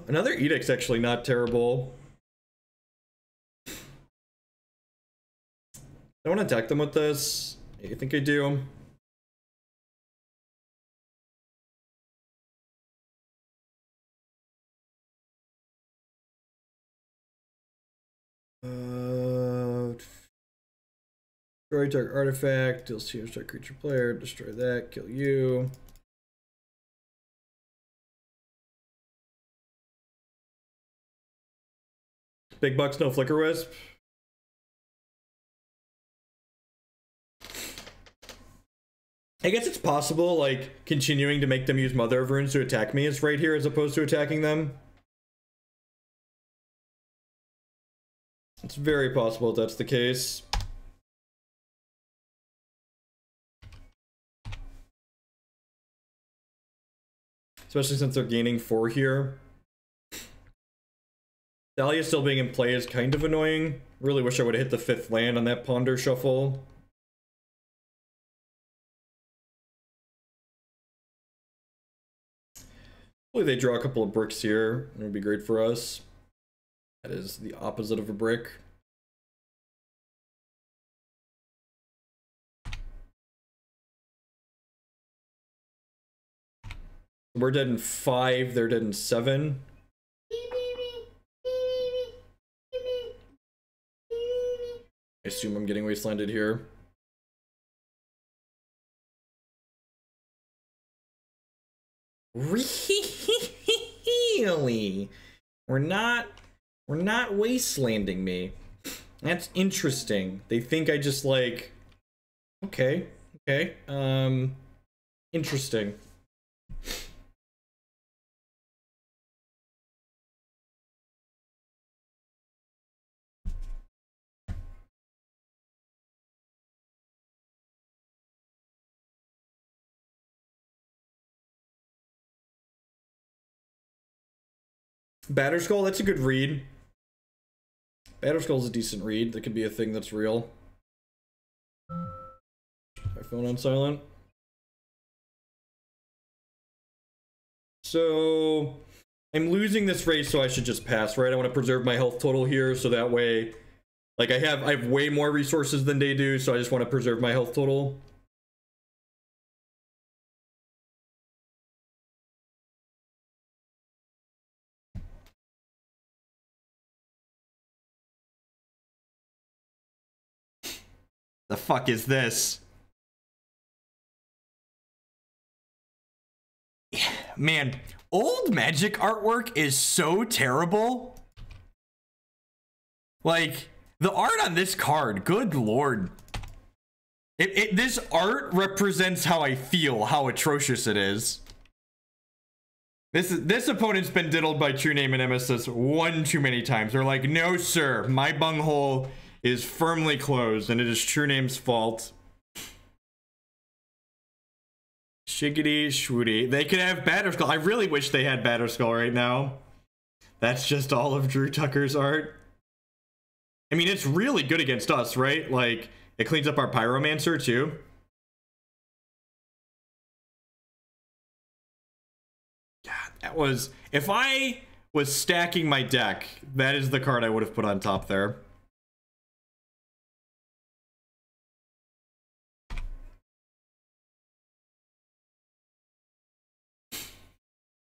Another Edict's actually not terrible. I want to attack them with this. I think I do. Destroy target artifact, deals to target creature player, destroy that, kill you. Big bucks, no Flicker Wisp. I guess it's possible, like, continuing to make them use Mother of Runes to attack me is right here as opposed to attacking them. It's very possible that's the case. Especially since they're gaining 4 here. Thalia still being in play is kind of annoying. Really wish I would have hit the 5th land on that Ponder Shuffle. Hopefully they draw a couple of bricks here. It would be great for us. That is the opposite of a brick. We're dead in 5, they're dead in 7. assume I'm getting Wastelanded here. Really? We're not Wastelanding me. That's interesting. They think I just like... Okay. Interesting. Batterskull, that's a good read. Batterskull's a decent read. That could be a thing that's real. My phone on silent. So I'm losing this race, so I should just pass, right? I want to preserve my health total here, so that way, like I have way more resources than they do, so I just want to preserve my health total. The fuck is this? Man, old Magic artwork is so terrible. Like, the art on this card, good lord. This art represents how I feel, how atrocious it is. This opponent's been diddled by True-Name Nemesis one too many times. They're like, no sir, my bunghole is firmly closed, and it is True-Name's fault. Shiggity shwoody. They could have Batterskull. I really wish they had Batterskull right now. That's just all of Drew Tucker's art. I mean, it's really good against us, right? Like, it cleans up our Pyromancer, too. God, that was... If I was stacking my deck, that is the card I would have put on top there.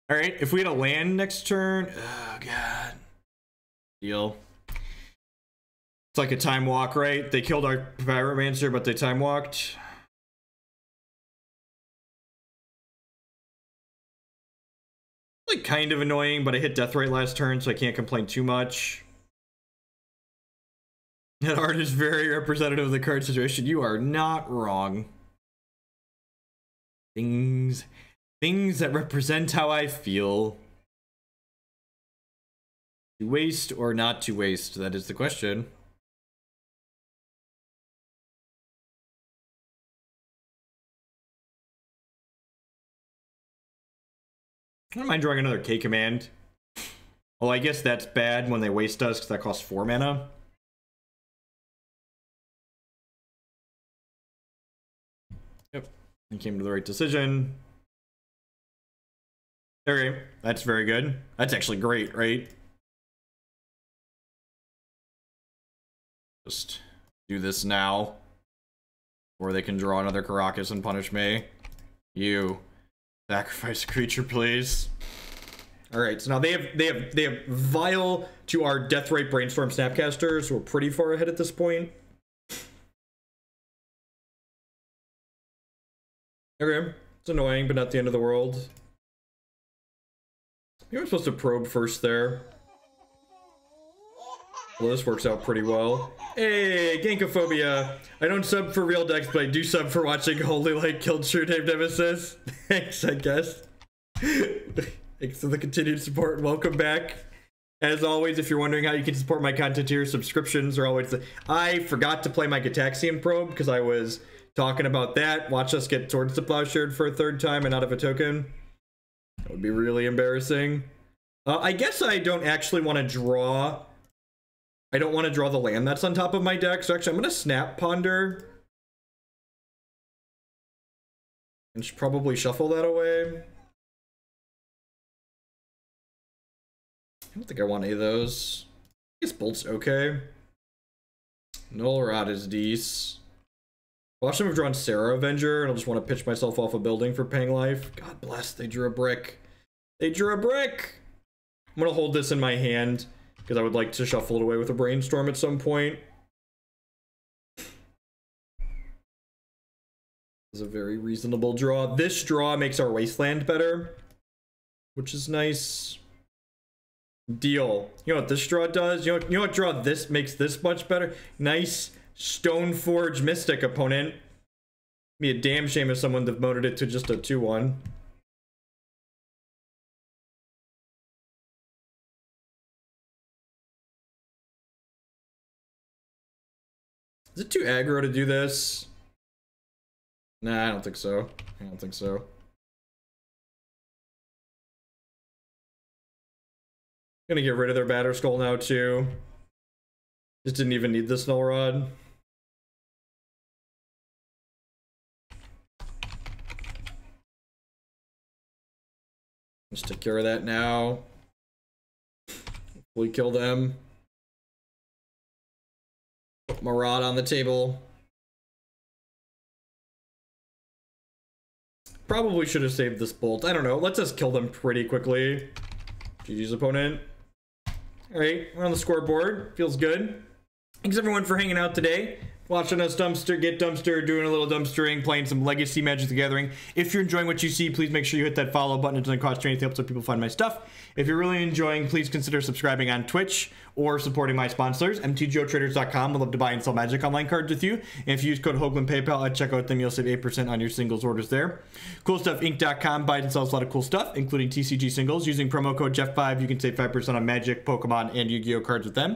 All right, if we had a land next turn, oh god, deal. It's like a time walk, right? They killed our Pyromancer, but they time walked. Like kind of annoying, but I hit Deathrite last turn, so I can't complain too much. That art is very representative of the card situation. You are not wrong. Things that represent how I feel. To waste or not to waste? That is the question. I don't mind drawing another K command. Well, I guess that's bad when they waste us because that costs 4 mana. Yep, I came to the right decision. Okay, that's very good. That's actually great, right? Just do this now, or they can draw another Karakas and punish me. You sacrifice a creature, please. All right, so now they have Vile to our Deathrite Brainstorm Snapcaster, so we're pretty far ahead at this point. Okay, it's annoying, but not the end of the world. You were supposed to probe first there. Well, this works out pretty well. Hey, Gankophobia. I don't sub for real decks, but I do sub for watching Holy Light kill True-Name Nemesis. Thanks, I guess. Thanks for the continued support. Welcome back. As always, if you're wondering how you can support my content here, subscriptions are always... I forgot to play my Gitaxian Probe because I was talking about that. Watch us get Swords to Plowshare for a 3rd time and out of a token. That would be really embarrassing. I guess I don't actually want to draw... I don't want to draw the land that's on top of my deck, so actually I'm going to Snap Ponder. And should probably shuffle that away. I don't think I want any of those. I guess Bolt's okay. Null Rod is decent. Watch them have drawn Sarah Avenger, and I'll just want to pitch myself off a building for paying life. God bless, they drew a brick. They drew a brick! I'm going to hold this in my hand, because I would like to shuffle it away with a Brainstorm at some point. It's a very reasonable draw. This draw makes our Wasteland better, which is nice. Deal. You know what this draw does? You know what draw this makes this much better? Nice Stoneforge Mystic opponent. Be a damn shame if someone demoted it to just a 2-1. Is it too aggro to do this? Nah, I don't think so. I don't think so. Gonna get rid of their Batter Skull now too. Just didn't even need this Null Rod. Just take care of that now. Hopefully kill them. Put my Rod on the table. Probably should have saved this bolt. I don't know. Let's just kill them pretty quickly. GG's opponent. Alright, we're on the scoreboard. Feels good. Thanks everyone for hanging out today. Watching us get dumpster, doing a little dumpstering, playing some Legacy Magic the Gathering. If you're enjoying what you see, please make sure you hit that follow button. It doesn't cost you anything, helps so people find my stuff. If you're really enjoying, please consider subscribing on Twitch or supporting my sponsors. mtgotraders.com. Would love to buy and sell Magic Online cards with you. And if you use code Hoagland PayPal at checkout, then you'll save 8% on your singles orders there. CoolStuffInc.com buys and sells a lot of cool stuff, including TCG singles. Using promo code Jeff5, you can save 5% on Magic, Pokemon, and Yu-Gi-Oh cards with them.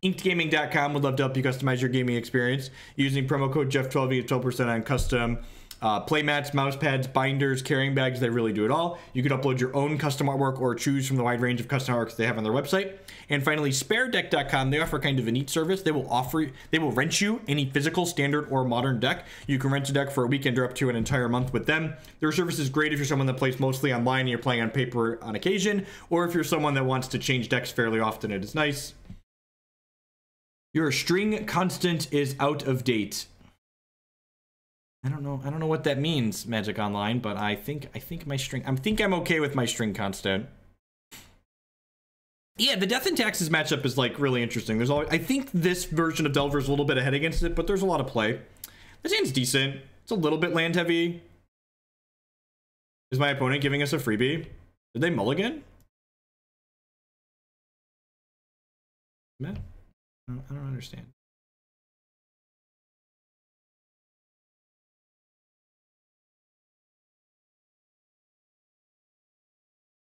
InkedGaming.com would love to help you customize your gaming experience. Using promo code Jeff12, you get 12% on custom playmats, mouse pads, binders, carrying bags. They really do it all. You can upload your own custom artwork or choose from the wide range of custom artworks they have on their website. And finally, SpareDeck.com. They offer kind of a neat service. They will rent you any physical, standard, or modern deck. You can rent a deck for a weekend or up to an entire month with them. Their service is great if you're someone that plays mostly online and you're playing on paper on occasion, or if you're someone that wants to change decks fairly often. It is nice. Your string constant is out of date. I don't know what that means, Magic Online, but I think I'm okay with my string constant. Yeah, the Death and Taxes matchup is like really interesting. There's always, I think this version of Delver's a little bit ahead against it, but there's a lot of play. This hand's decent. It's a little bit land heavy. Is my opponent giving us a freebie? Did they mulligan? Man. I don't understand.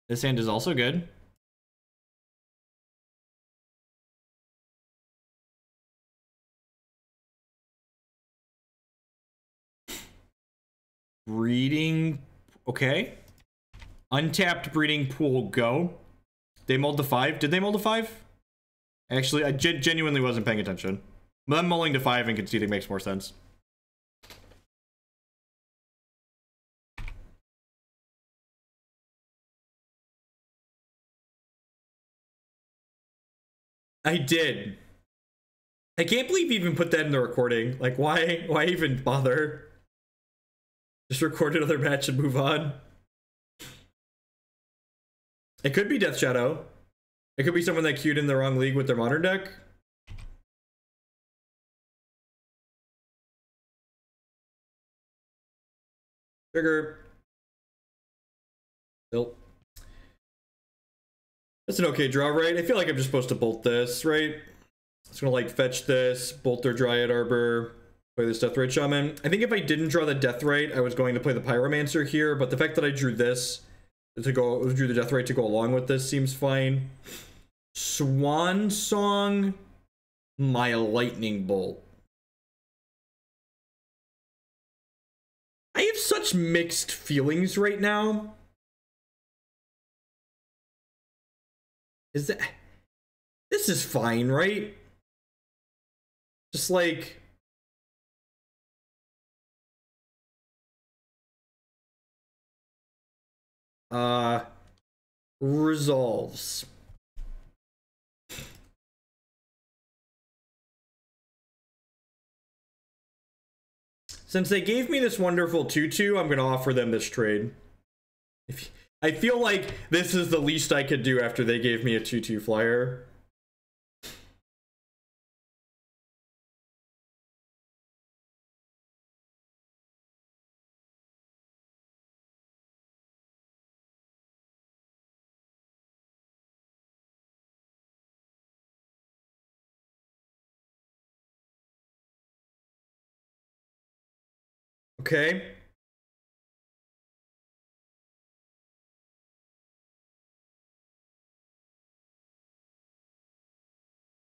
This hand is also good. Breeding, okay. Untapped breeding pool, go. They mulled the 5. Did they mull the 5? Actually, I genuinely wasn't paying attention. But I'm mulling to 5 and conceding makes more sense. I did. I can't believe you even put that in the recording. Like, why even bother? Just record another match and move on. It could be Death Shadow. It could be someone that queued in the wrong league with their modern deck. Trigger. Nope. That's an okay draw, right? I feel like I'm just supposed to bolt this, right? It's gonna like fetch this, bolt their Dryad Arbor, play this Deathrite Shaman. I think if I didn't draw the Deathrite, I was going to play the Pyromancer here, but the fact that I drew this drew the Deathrite to go along with this seems fine. Swan Song, my Lightning Bolt. I have such mixed feelings right now. This is fine, right? Just like, resolves. Since they gave me this wonderful 2/2, I'm gonna offer them this trade. I feel like this is the least I could do after they gave me a 2/2 flyer. Okay.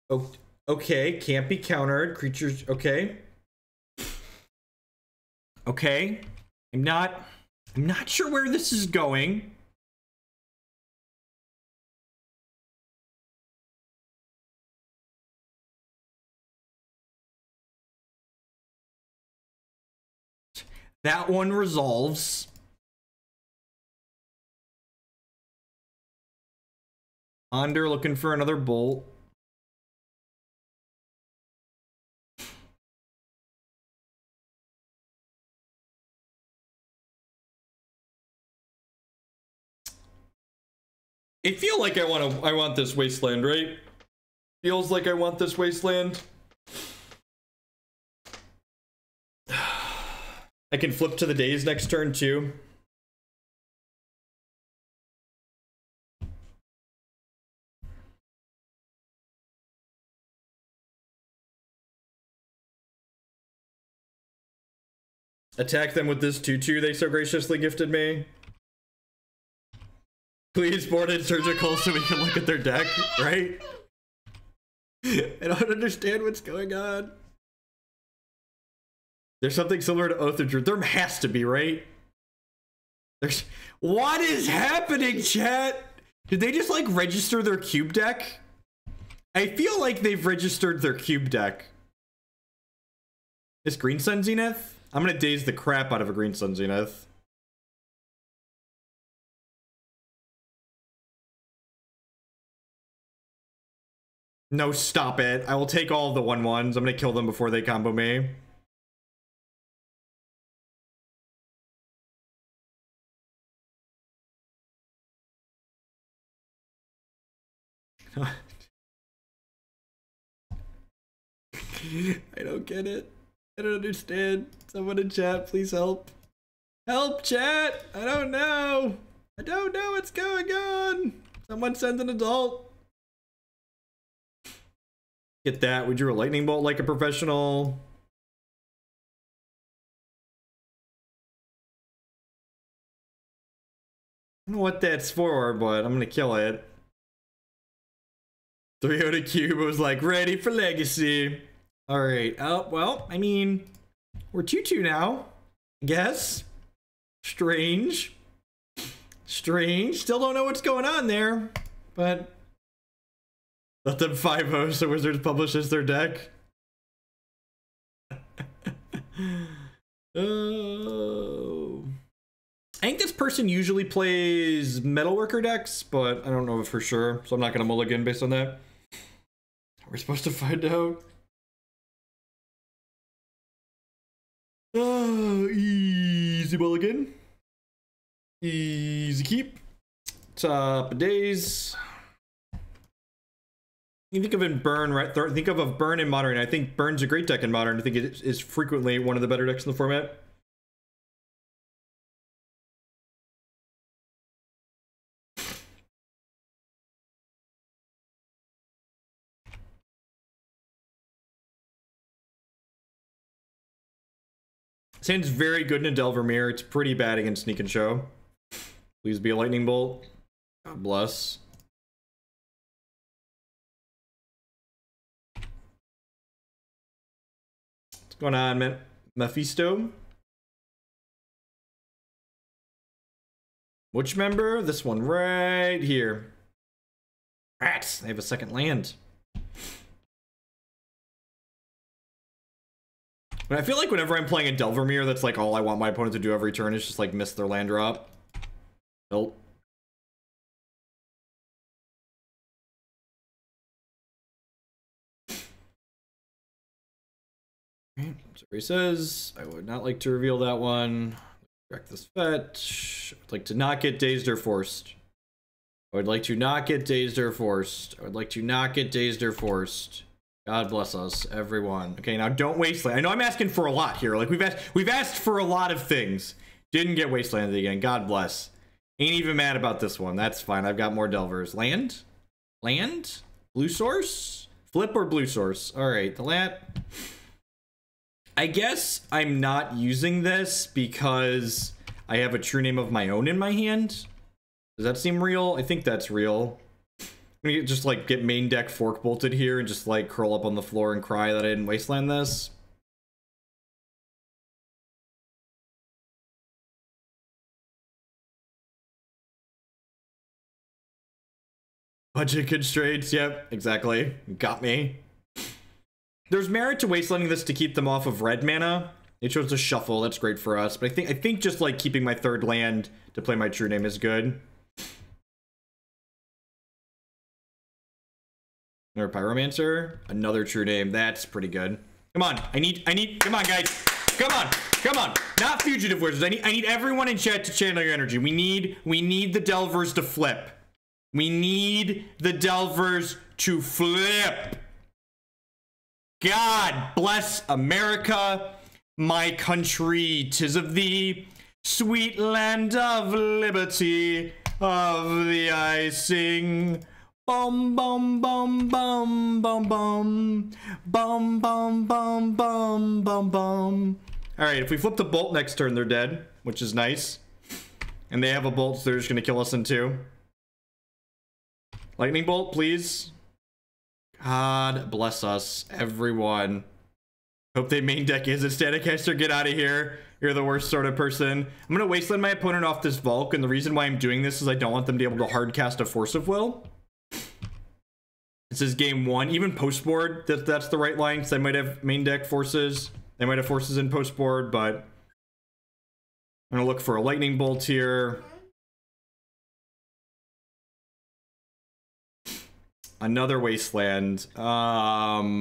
Oh, okay, can't be countered. Creatures, okay. Okay. I'm not sure where this is going. That one resolves. Onder looking for another bolt. It feels like I want this Wasteland, right? Feels like I want this Wasteland. I can flip to the Daze next turn too. Attack them with this 2/2 they so graciously gifted me. Please board in Surgical so we can look at their deck, right? I don't understand what's going on. There's something similar to Oath of Druid. There has to be, right? What is happening, chat? Did they just like register their cube deck? I feel like they've registered their cube deck. Is Green Sun Zenith? I'm gonna daze the crap out of a Green Sun Zenith. No, stop it. I will take all of the 1/1s. I'm gonna kill them before they combo me. I don't get it. I don't understand. Someone in chat, please help. Help, chat! I don't know. I don't know what's going on. Someone send an adult. Get that. We drew a lightning bolt like a professional. I don't know what that's for, but I'm gonna kill it. 300 cube was like ready for legacy. All right. Oh, well, I mean, we're 2/2 now, I guess. Strange. Still don't know what's going on there, but let them 5-0 so Wizards publishes their deck. Oh. I think this person usually plays Metalworker decks, but I don't know for sure, so I'm not gonna mulligan based on that. We're supposed to find out. Oh, easy mulligan. Easy keep. Top of Daze. You think of in Burn, right? Think of Burn in Modern. I think Burn's a great deck in Modern. I think it is frequently one of the better decks in the format. Sand's very good in a Delvermere. It's pretty bad against Sneak and Show. Please be a Lightning Bolt. God bless. What's going on, man? Mephisto? Which member? This one right here. Rats! They have a second land. But I feel like whenever I'm playing a Delvermere, that's like all I want my opponent to do every turn is just like miss their land drop. Nope. Okay, so he says, I would not like to reveal that one. Correct this fetch. I'd like to not get dazed or forced. I would like to not get dazed or forced. I would like to not get dazed or forced. God bless us, everyone. Okay, now don't Wasteland. I know I'm asking for a lot here. Like we've asked for a lot of things. Didn't get Wastelanded again. God bless. Ain't even mad about this one. That's fine. I've got more Delvers. Land? Land? Blue source? Flip or blue source? All right, the land. I guess I'm not using this because I have a true name of my own in my hand. Does that seem real? I think that's real. I'm gonna just like get main deck fork bolted here and just like curl up on the floor and cry that I didn't wasteland this. Budget constraints, yep, exactly. Got me. There's merit to wastelanding this to keep them off of red mana. It chose to shuffle, that's great for us. But I think just like keeping my third land to play my true name is good. Another Pyromancer, another true name. That's pretty good. Come on, I need, come on, guys. Come on. Not Fugitive Wizards. I need everyone in chat to channel your energy. We need the Delvers to flip. We need the Delvers to flip. God bless America, my country. 'Tis of thee, sweet land of liberty, of thee I sing. Bum bum bum bum bum bum bum bum bum bum bum bum. All right, if we flip the bolt next turn, they're dead, which is nice. And they have a bolt, so they're just gonna kill us in two. Lightning bolt, please. God bless us, everyone. Hope they main deck is a Snapcaster. Get out of here. You're the worst sort of person. I'm gonna wasteland my opponent off this Volk, and the reason why I'm doing this is I don't want them to be able to hard cast a Force of Will. This is game one. Even post board, that's the right line, because they might have main deck forces. They might have forces in post board, but I'm gonna look for a lightning bolt here. Another wasteland. Yeah,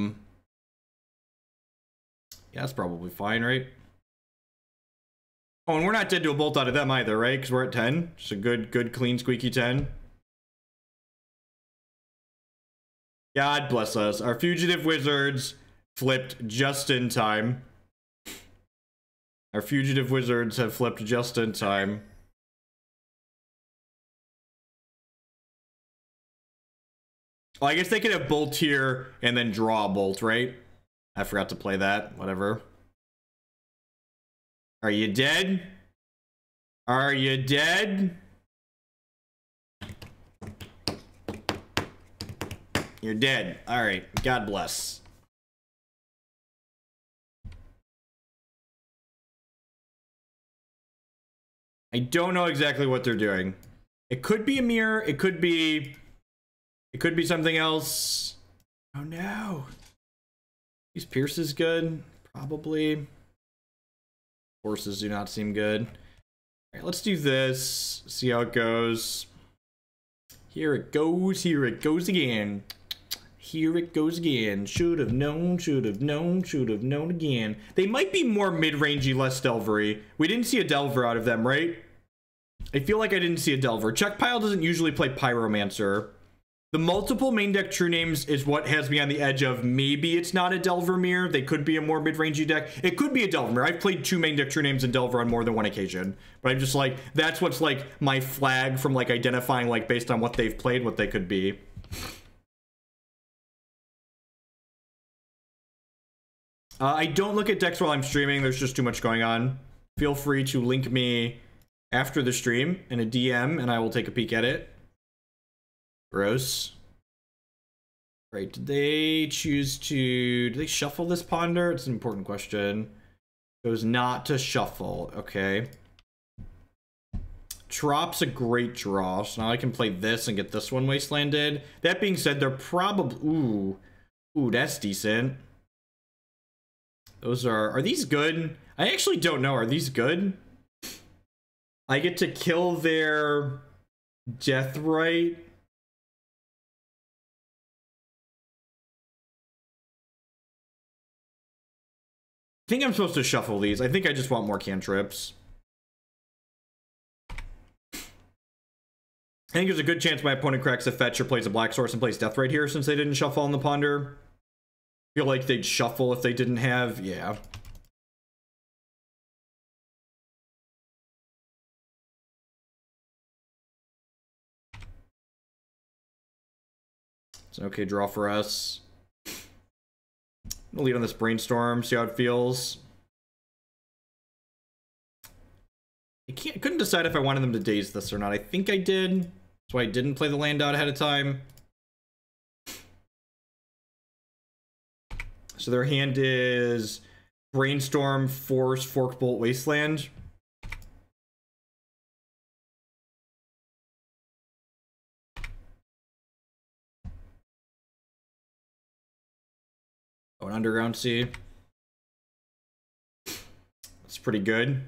that's probably fine, right? Oh, and we're not dead to a bolt out of them either, right? Because we're at 10. Just a good, clean, squeaky 10. God bless us. Our Fugitive Wizards flipped just in time. Our Fugitive Wizards have flipped just in time. Well, I guess they could have bolt here and then draw a bolt, right? I forgot to play that. Whatever. Are you dead? Are you dead? You're dead. All right. God bless. I don't know exactly what they're doing. It could be a mirror. It could be something else. Oh no. These Pierce is good. Probably. Forces do not seem good. All right, let's do this. See how it goes. Here it goes. Here it goes again. Here it goes again. Should have known, should have known, should have known again. They might be more mid-rangey, less Delvery. We didn't see a Delver out of them, right? I feel like I didn't see a Delver. Check Pile doesn't usually play Pyromancer. The multiple main deck true names is what has me on the edge of maybe it's not a Delver mirror. They could be a more mid-rangey deck. It could be a Delver mirror. I've played 2 main deck true names in Delver on more than one occasion. But I'm just like, that's what's like my flag from like identifying like based on what they've played, what they could be. I don't look at decks while I'm streaming. There's just too much going on. Feel free to link me after the stream in a DM and I will take a peek at it. Gross. Right, did they choose to... Did they shuffle this Ponder? It's an important question. Chose not to shuffle. Okay. Trop's a great draw. So now I can play this and get this one wastelanded. That being said, they're probably... Ooh. Ooh, that's decent. Those are these good? I actually don't know. Are these good? I get to kill their Deathrite. I think I'm supposed to shuffle these. I think I just want more cantrips. I think there's a good chance my opponent cracks a fetch or plays a black source and plays Deathrite here since they didn't shuffle on the Ponder. Feel like they'd shuffle if they didn't have, yeah. It's an okay draw for us. I'll lead on this Brainstorm, see how it feels. Couldn't decide if I wanted them to Daze this or not. I think I did. That's why I didn't play the land out ahead of time. So their hand is Brainstorm, Force, Forked Bolt, Wasteland. Oh, an Underground Sea. That's pretty good.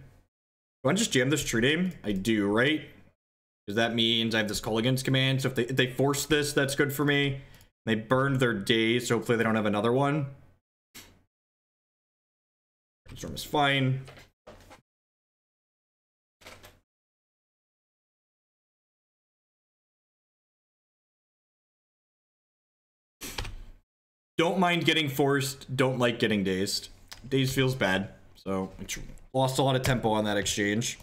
Do I just jam this True-Name? I do, right? Because that means I have this Kolaghan's command. So if they force this, that's good for me. They burned their Daze, so hopefully they don't have another one. Storm is fine. Don't mind getting forced. Don't like getting dazed. Daze feels bad. So I lost a lot of tempo on that exchange.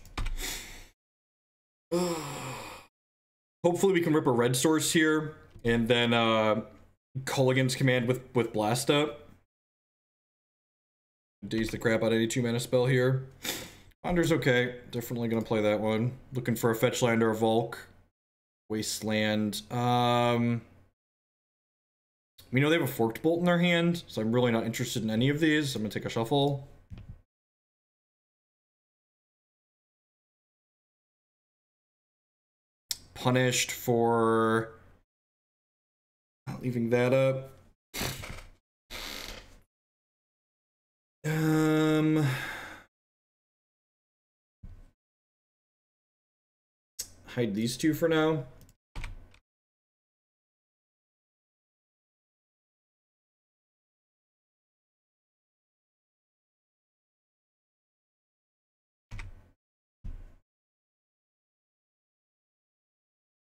Hopefully we can rip a red source here. And then Kolaghan's command with blast up. Daze the crap out of any 2-mana spell here. Under's okay. Definitely gonna play that one. Looking for a fetch land or a Volk. Wasteland. We know they have a Forked Bolt in their hand, so I'm really not interested in any of these. I'm gonna take a shuffle. Punished for not leaving that up. Hide these two for now.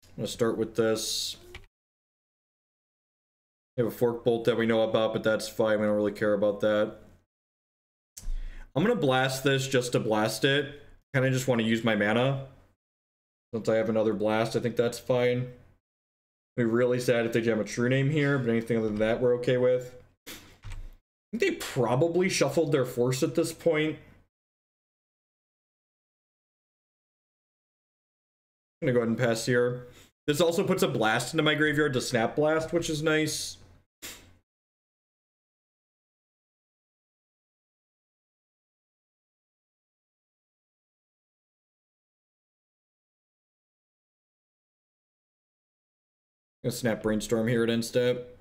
I'm gonna start with this. We have a Forked Bolt that we know about, but that's fine. We don't really care about that. I'm gonna blast this just to blast it. Kind of just want to use my mana. Since I have another blast, I think that's fine. Be really sad if they jam a True-Name here, but anything other than that, we're okay with. I think they probably shuffled their Force at this point. I'm gonna go ahead and pass here. This also puts a blast into my graveyard to Snap Blast, which is nice. I'm gonna snap Brainstorm here at end step.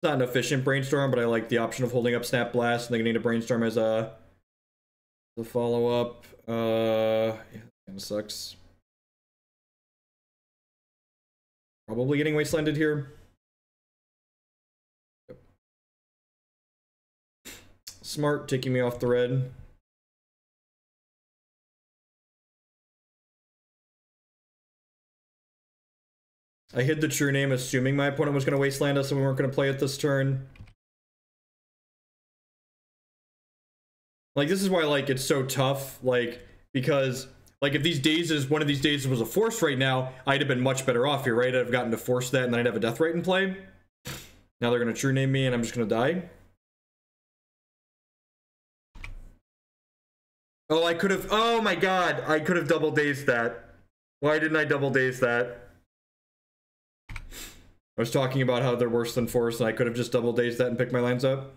It's not an efficient Brainstorm, but I like the option of holding up Snap Blast, and then I need a Brainstorm as a follow-up. Yeah, kinda sucks. Probably getting Wastelanded here. Yep. Smart, taking me off the red. I hid the True-Name, assuming my opponent was going to Wasteland us and we weren't going to play it this turn. Like, this is why, like, it's so tough, like, because, like, if these Dazes, one of these Dazes was a Force right now, I'd have been much better off here, right? I'd have gotten to force that, and then I'd have a Deathrite in play. Now they're going to True-Name me, and I'm just going to die. Oh, I could have, oh my god, I could have double dazed that. Why didn't I double daze that? I was talking about how they're worse than Force, and I could have just double dazed that and picked my lines up.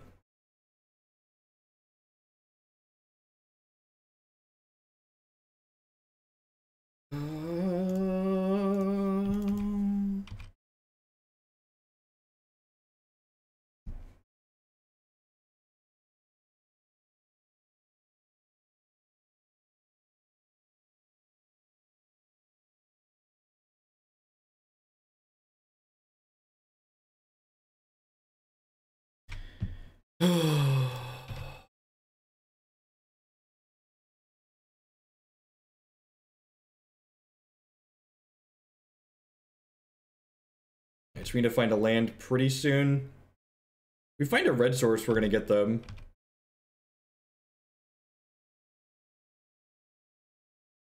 We need to find a land pretty soon. If we find a red source, we're gonna get them.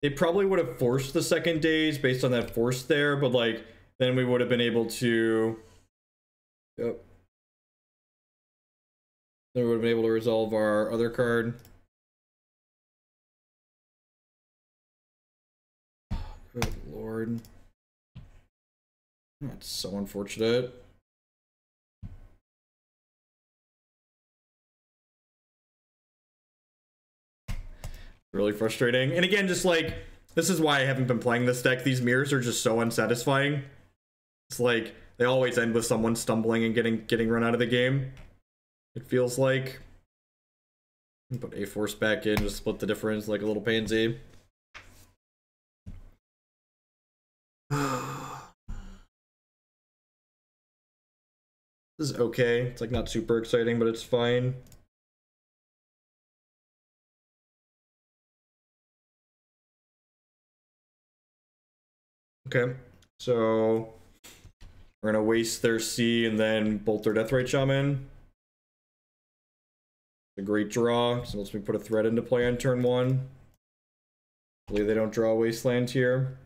They probably would have forced the second Daze based on that force there, but like then we would have been able to. Yep. Then we would have been able to resolve our other card. Good lord. That's so unfortunate. Really frustrating. And again, just like, this is why I haven't been playing this deck. These mirrors are just so unsatisfying. It's like, they always end with someone stumbling and getting run out of the game. It feels like. Put A-Force back in, just split the difference like a little pansy. This is okay. It's like not super exciting, but it's fine. Okay, so we're gonna waste their C and then bolt their Deathrite Shaman. A great draw, so lets me put a threat into play on turn 1. Hopefully they don't draw Wasteland here.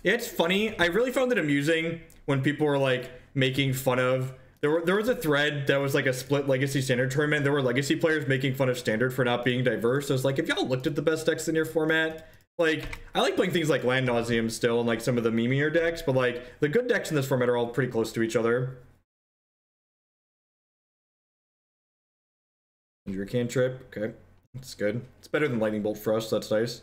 Yeah, it's funny. I really found it amusing when people were like making fun of. There was a thread that was like a split Legacy Standard tournament. There were Legacy players making fun of Standard for not being diverse. I was like, if y'all looked at the best decks in your format, like, I like playing things like Land Nauseam still and like some of the memeier decks, but like the good decks in this format are all pretty close to each other. Your cantrip, okay, that's good. It's better than Lightning Bolt for us, so that's nice.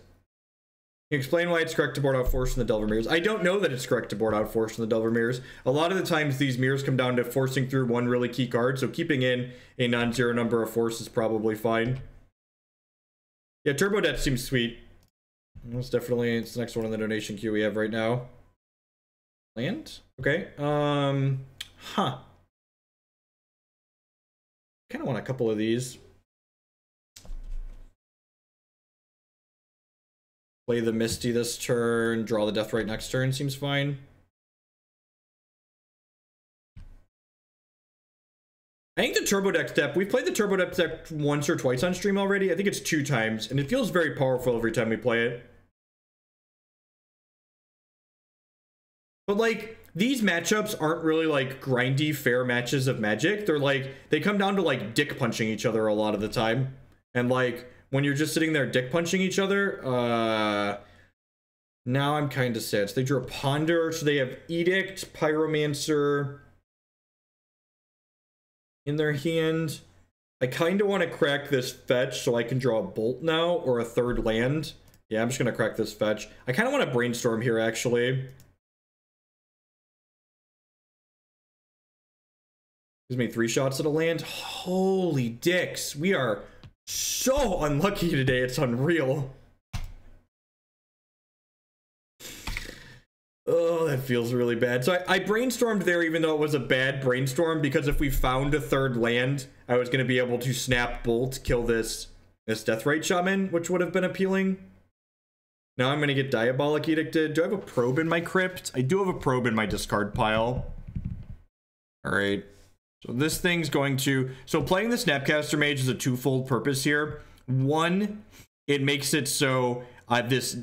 Can you explain why it's correct to board out Force from the Delver Mirrors? I don't know that it's correct to board out Force from the Delver Mirrors. A lot of the times these mirrors come down to forcing through one really key card, so keeping in a non-zero number of Force is probably fine. Yeah, Turbo Death seems sweet. It's definitely, it's the next one on the donation queue we have right now. Land? Okay, Kind of want a couple of these. Play the Misty this turn, draw the Deathrite next turn, seems fine. I think the Turbo Deck step, we've played the Turbo Deck step once or twice on stream already. I think it's 2 times, and it feels very powerful every time we play it. But like, these matchups aren't really like grindy, fair matches of Magic. They're like, they come down to like dick punching each other a lot of the time. And like, when you're just sitting there dick punching each other, now I'm kind of sad. So they drew a Ponder, so they have Edict, Pyromancer in their hand. I kind of want to crack this fetch so I can draw a Bolt now, or a third land. Yeah, I'm just going to crack this fetch. I kind of want to Brainstorm here, actually. Gives me 3 shots at a land. Holy dicks. We are so unlucky today, it's unreal. Oh, that feels really bad. So I brainstormed there even though it was a bad brainstorm, because if we found a third land, I was going to be able to snap Bolt, kill this Deathrite Shaman, which would have been appealing. Now I'm going to get Diabolic Edicted. Do I have a Probe in my crypt? I do have a Probe in my discard pile. Alright. So this thing's going to... So playing the Snapcaster Mage is a twofold purpose here. One, it makes it so this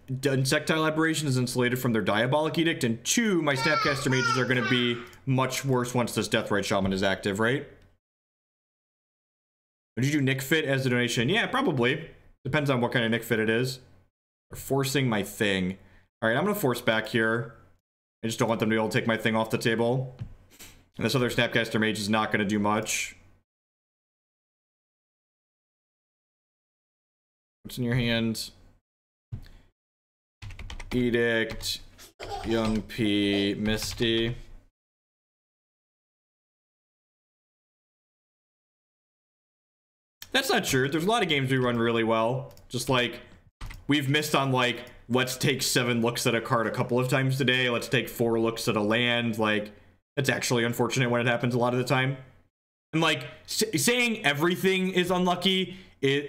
Insectile Aberration is insulated from their Diabolic Edict. And 2, my Snapcaster Mages are going to be much worse once this Deathrite Shaman is active, right? Would you do Nick Fit as a donation? Yeah, probably. Depends on what kind of Nick Fit it is. They're forcing my thing. Alright, I'm going to force back here. I just don't want them to be able to take my thing off the table. And this other Snapcaster Mage is not going to do much. What's in your hand? Edict, Young P, Misty. That's not true. There's a lot of games we run really well. Just like, we've missed on like, let's take 7 looks at a card a couple of times today. Let's take 4 looks at a land. Like, it's actually unfortunate when it happens a lot of the time. And like, saying everything is unlucky,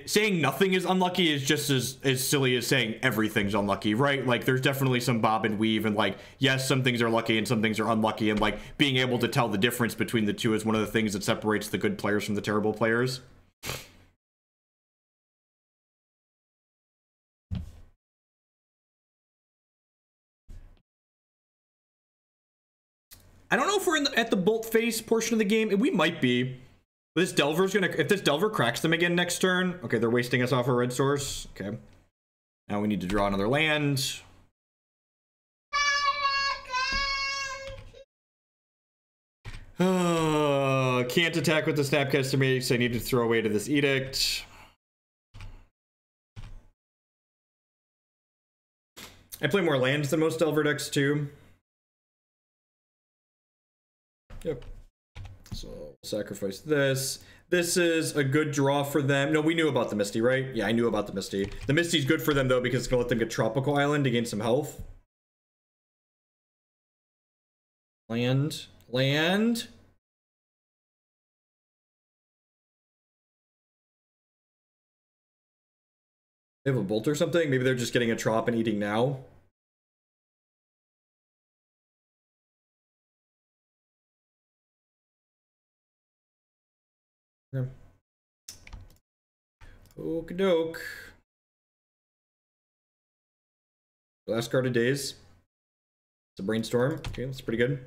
saying nothing is unlucky is just as silly as saying everything's unlucky, right? Like, there's definitely some bob and weave, and like, yes, some things are lucky and some things are unlucky, and like, being able to tell the difference between the two is one of the things that separates the good players from the terrible players. I don't know if we're at the bolt phase portion of the game. We might be. This Delver's gonna, if this Delver cracks them again next turn. Okay, they're wasting us off a red source. Okay. Now we need to draw another land. Can't attack with the Snapcaster Mage, so I need to throw away to this Edict. I play more lands than most Delver decks too. Yep. So sacrifice this. This is a good draw for them. No, we knew about the Misty, right? Yeah, I knew about the Misty. The Misty's good for them though because it's gonna let them get Tropical Island to gain some health. Land. Land. They have a bolt or something? Maybe they're just getting a trop and eating now. Okay. Okie doke. Last card of Daze. It's a Brainstorm. Okay, that's pretty good.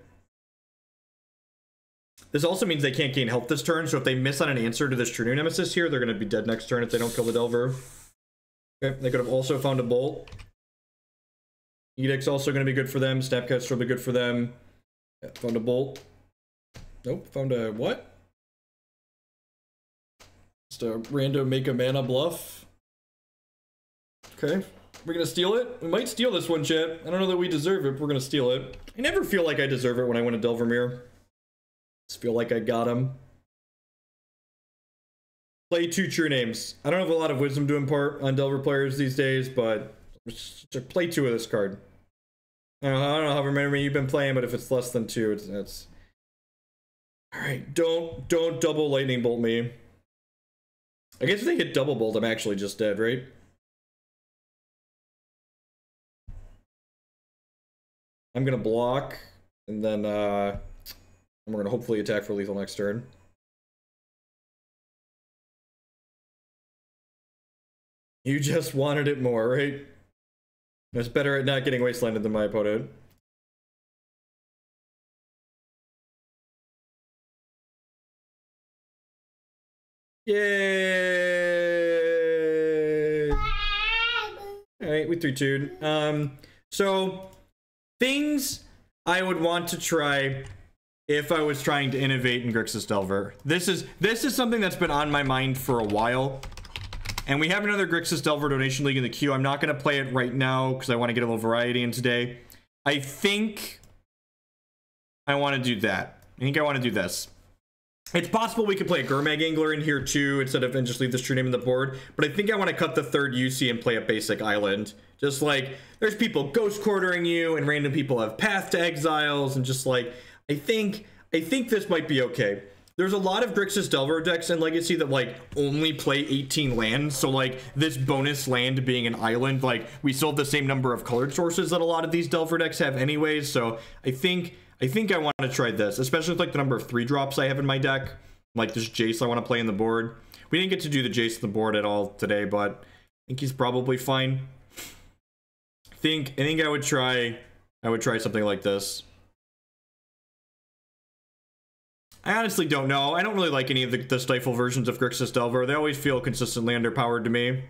This also means they can't gain health this turn, so if they miss on an answer to this True-Name Nemesis here, they're going to be dead next turn if they don't kill the Delver. Okay, they could have also found a Bolt. Edict's also going to be good for them. Snapcaster will be good for them. Yeah, found a Bolt. Nope, found a what? Just a random make a mana bluff. Okay, we're going to steal it? We might steal this one, chat. I don't know that we deserve it, but we're going to steal it. I never feel like I deserve it when I win a Delvermere. Just feel like I got him. Play 2 True Names. I don't have a lot of wisdom to impart on Delver players these days, but just play 2 of this card. I don't know however many you've been playing, but if it's less than 2, it's... Alright, don't double lightning bolt me. I guess if they hit double bolt, I'm actually just dead, right? I'm gonna block, and then we're gonna hopefully attack for lethal next turn. You just wanted it more, right? It's better at not getting wastelanded than my opponent. Yay! Alright, we 3-2'd. So, things I would want to try if I was trying to innovate in Grixis Delver. This is something that's been on my mind for a while. And we have another Grixis Delver Donation League in the queue. I'm not going to play it right now because I want to get a little variety in today. I think I want to do that. I think I want to do this. It's possible we could play a Gurmag Angler in here too instead of and just leave this True Name in the board. But I think I want to cut the third UC and play a basic island. Just like, there's people ghost quartering you and random people have Path to Exiles and just like, I think this might be okay. There's a lot of Grixis Delver decks in Legacy that like only play 18 lands, so like this bonus land being an island, like we still have the same number of colored sources that a lot of these Delver decks have anyways, so I think I want to try this, especially with like the number of 3-drops I have in my deck. Like this Jace I want to play in the board. We didn't get to do the Jace in the board at all today, but I think he's probably fine. I think I would try something like this. I honestly don't know. I don't really like any of the Stifle versions of Grixis Delver. They always feel consistently underpowered to me.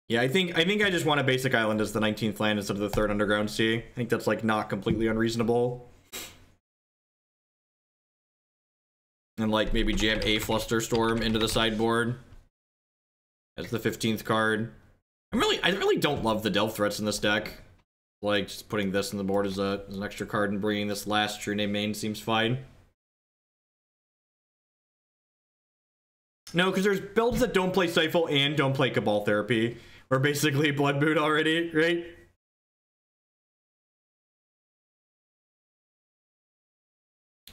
Yeah, I think I just want a basic island as the 19th land instead of the 3rd Underground Sea. I think that's like not completely unreasonable. And like maybe jam a Flusterstorm into the sideboard as the 15th card. I really don't love the Delve threats in this deck. Like just putting this on the board as an extra card and bringing this last True Name main seems fine. No, because there's builds that don't play Stifle and don't play Cabal Therapy. We're basically Blood Moon already, right?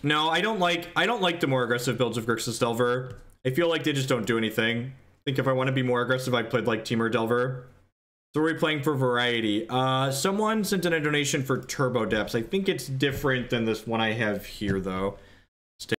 No, I don't like the more aggressive builds of Grixis Delver. I feel like they just don't do anything. I think if I want to be more aggressive, I'd played like Temur Delver. So we're playing for variety. Someone sent in a donation for Turbo Depths. I think it's different than this one I have here, though.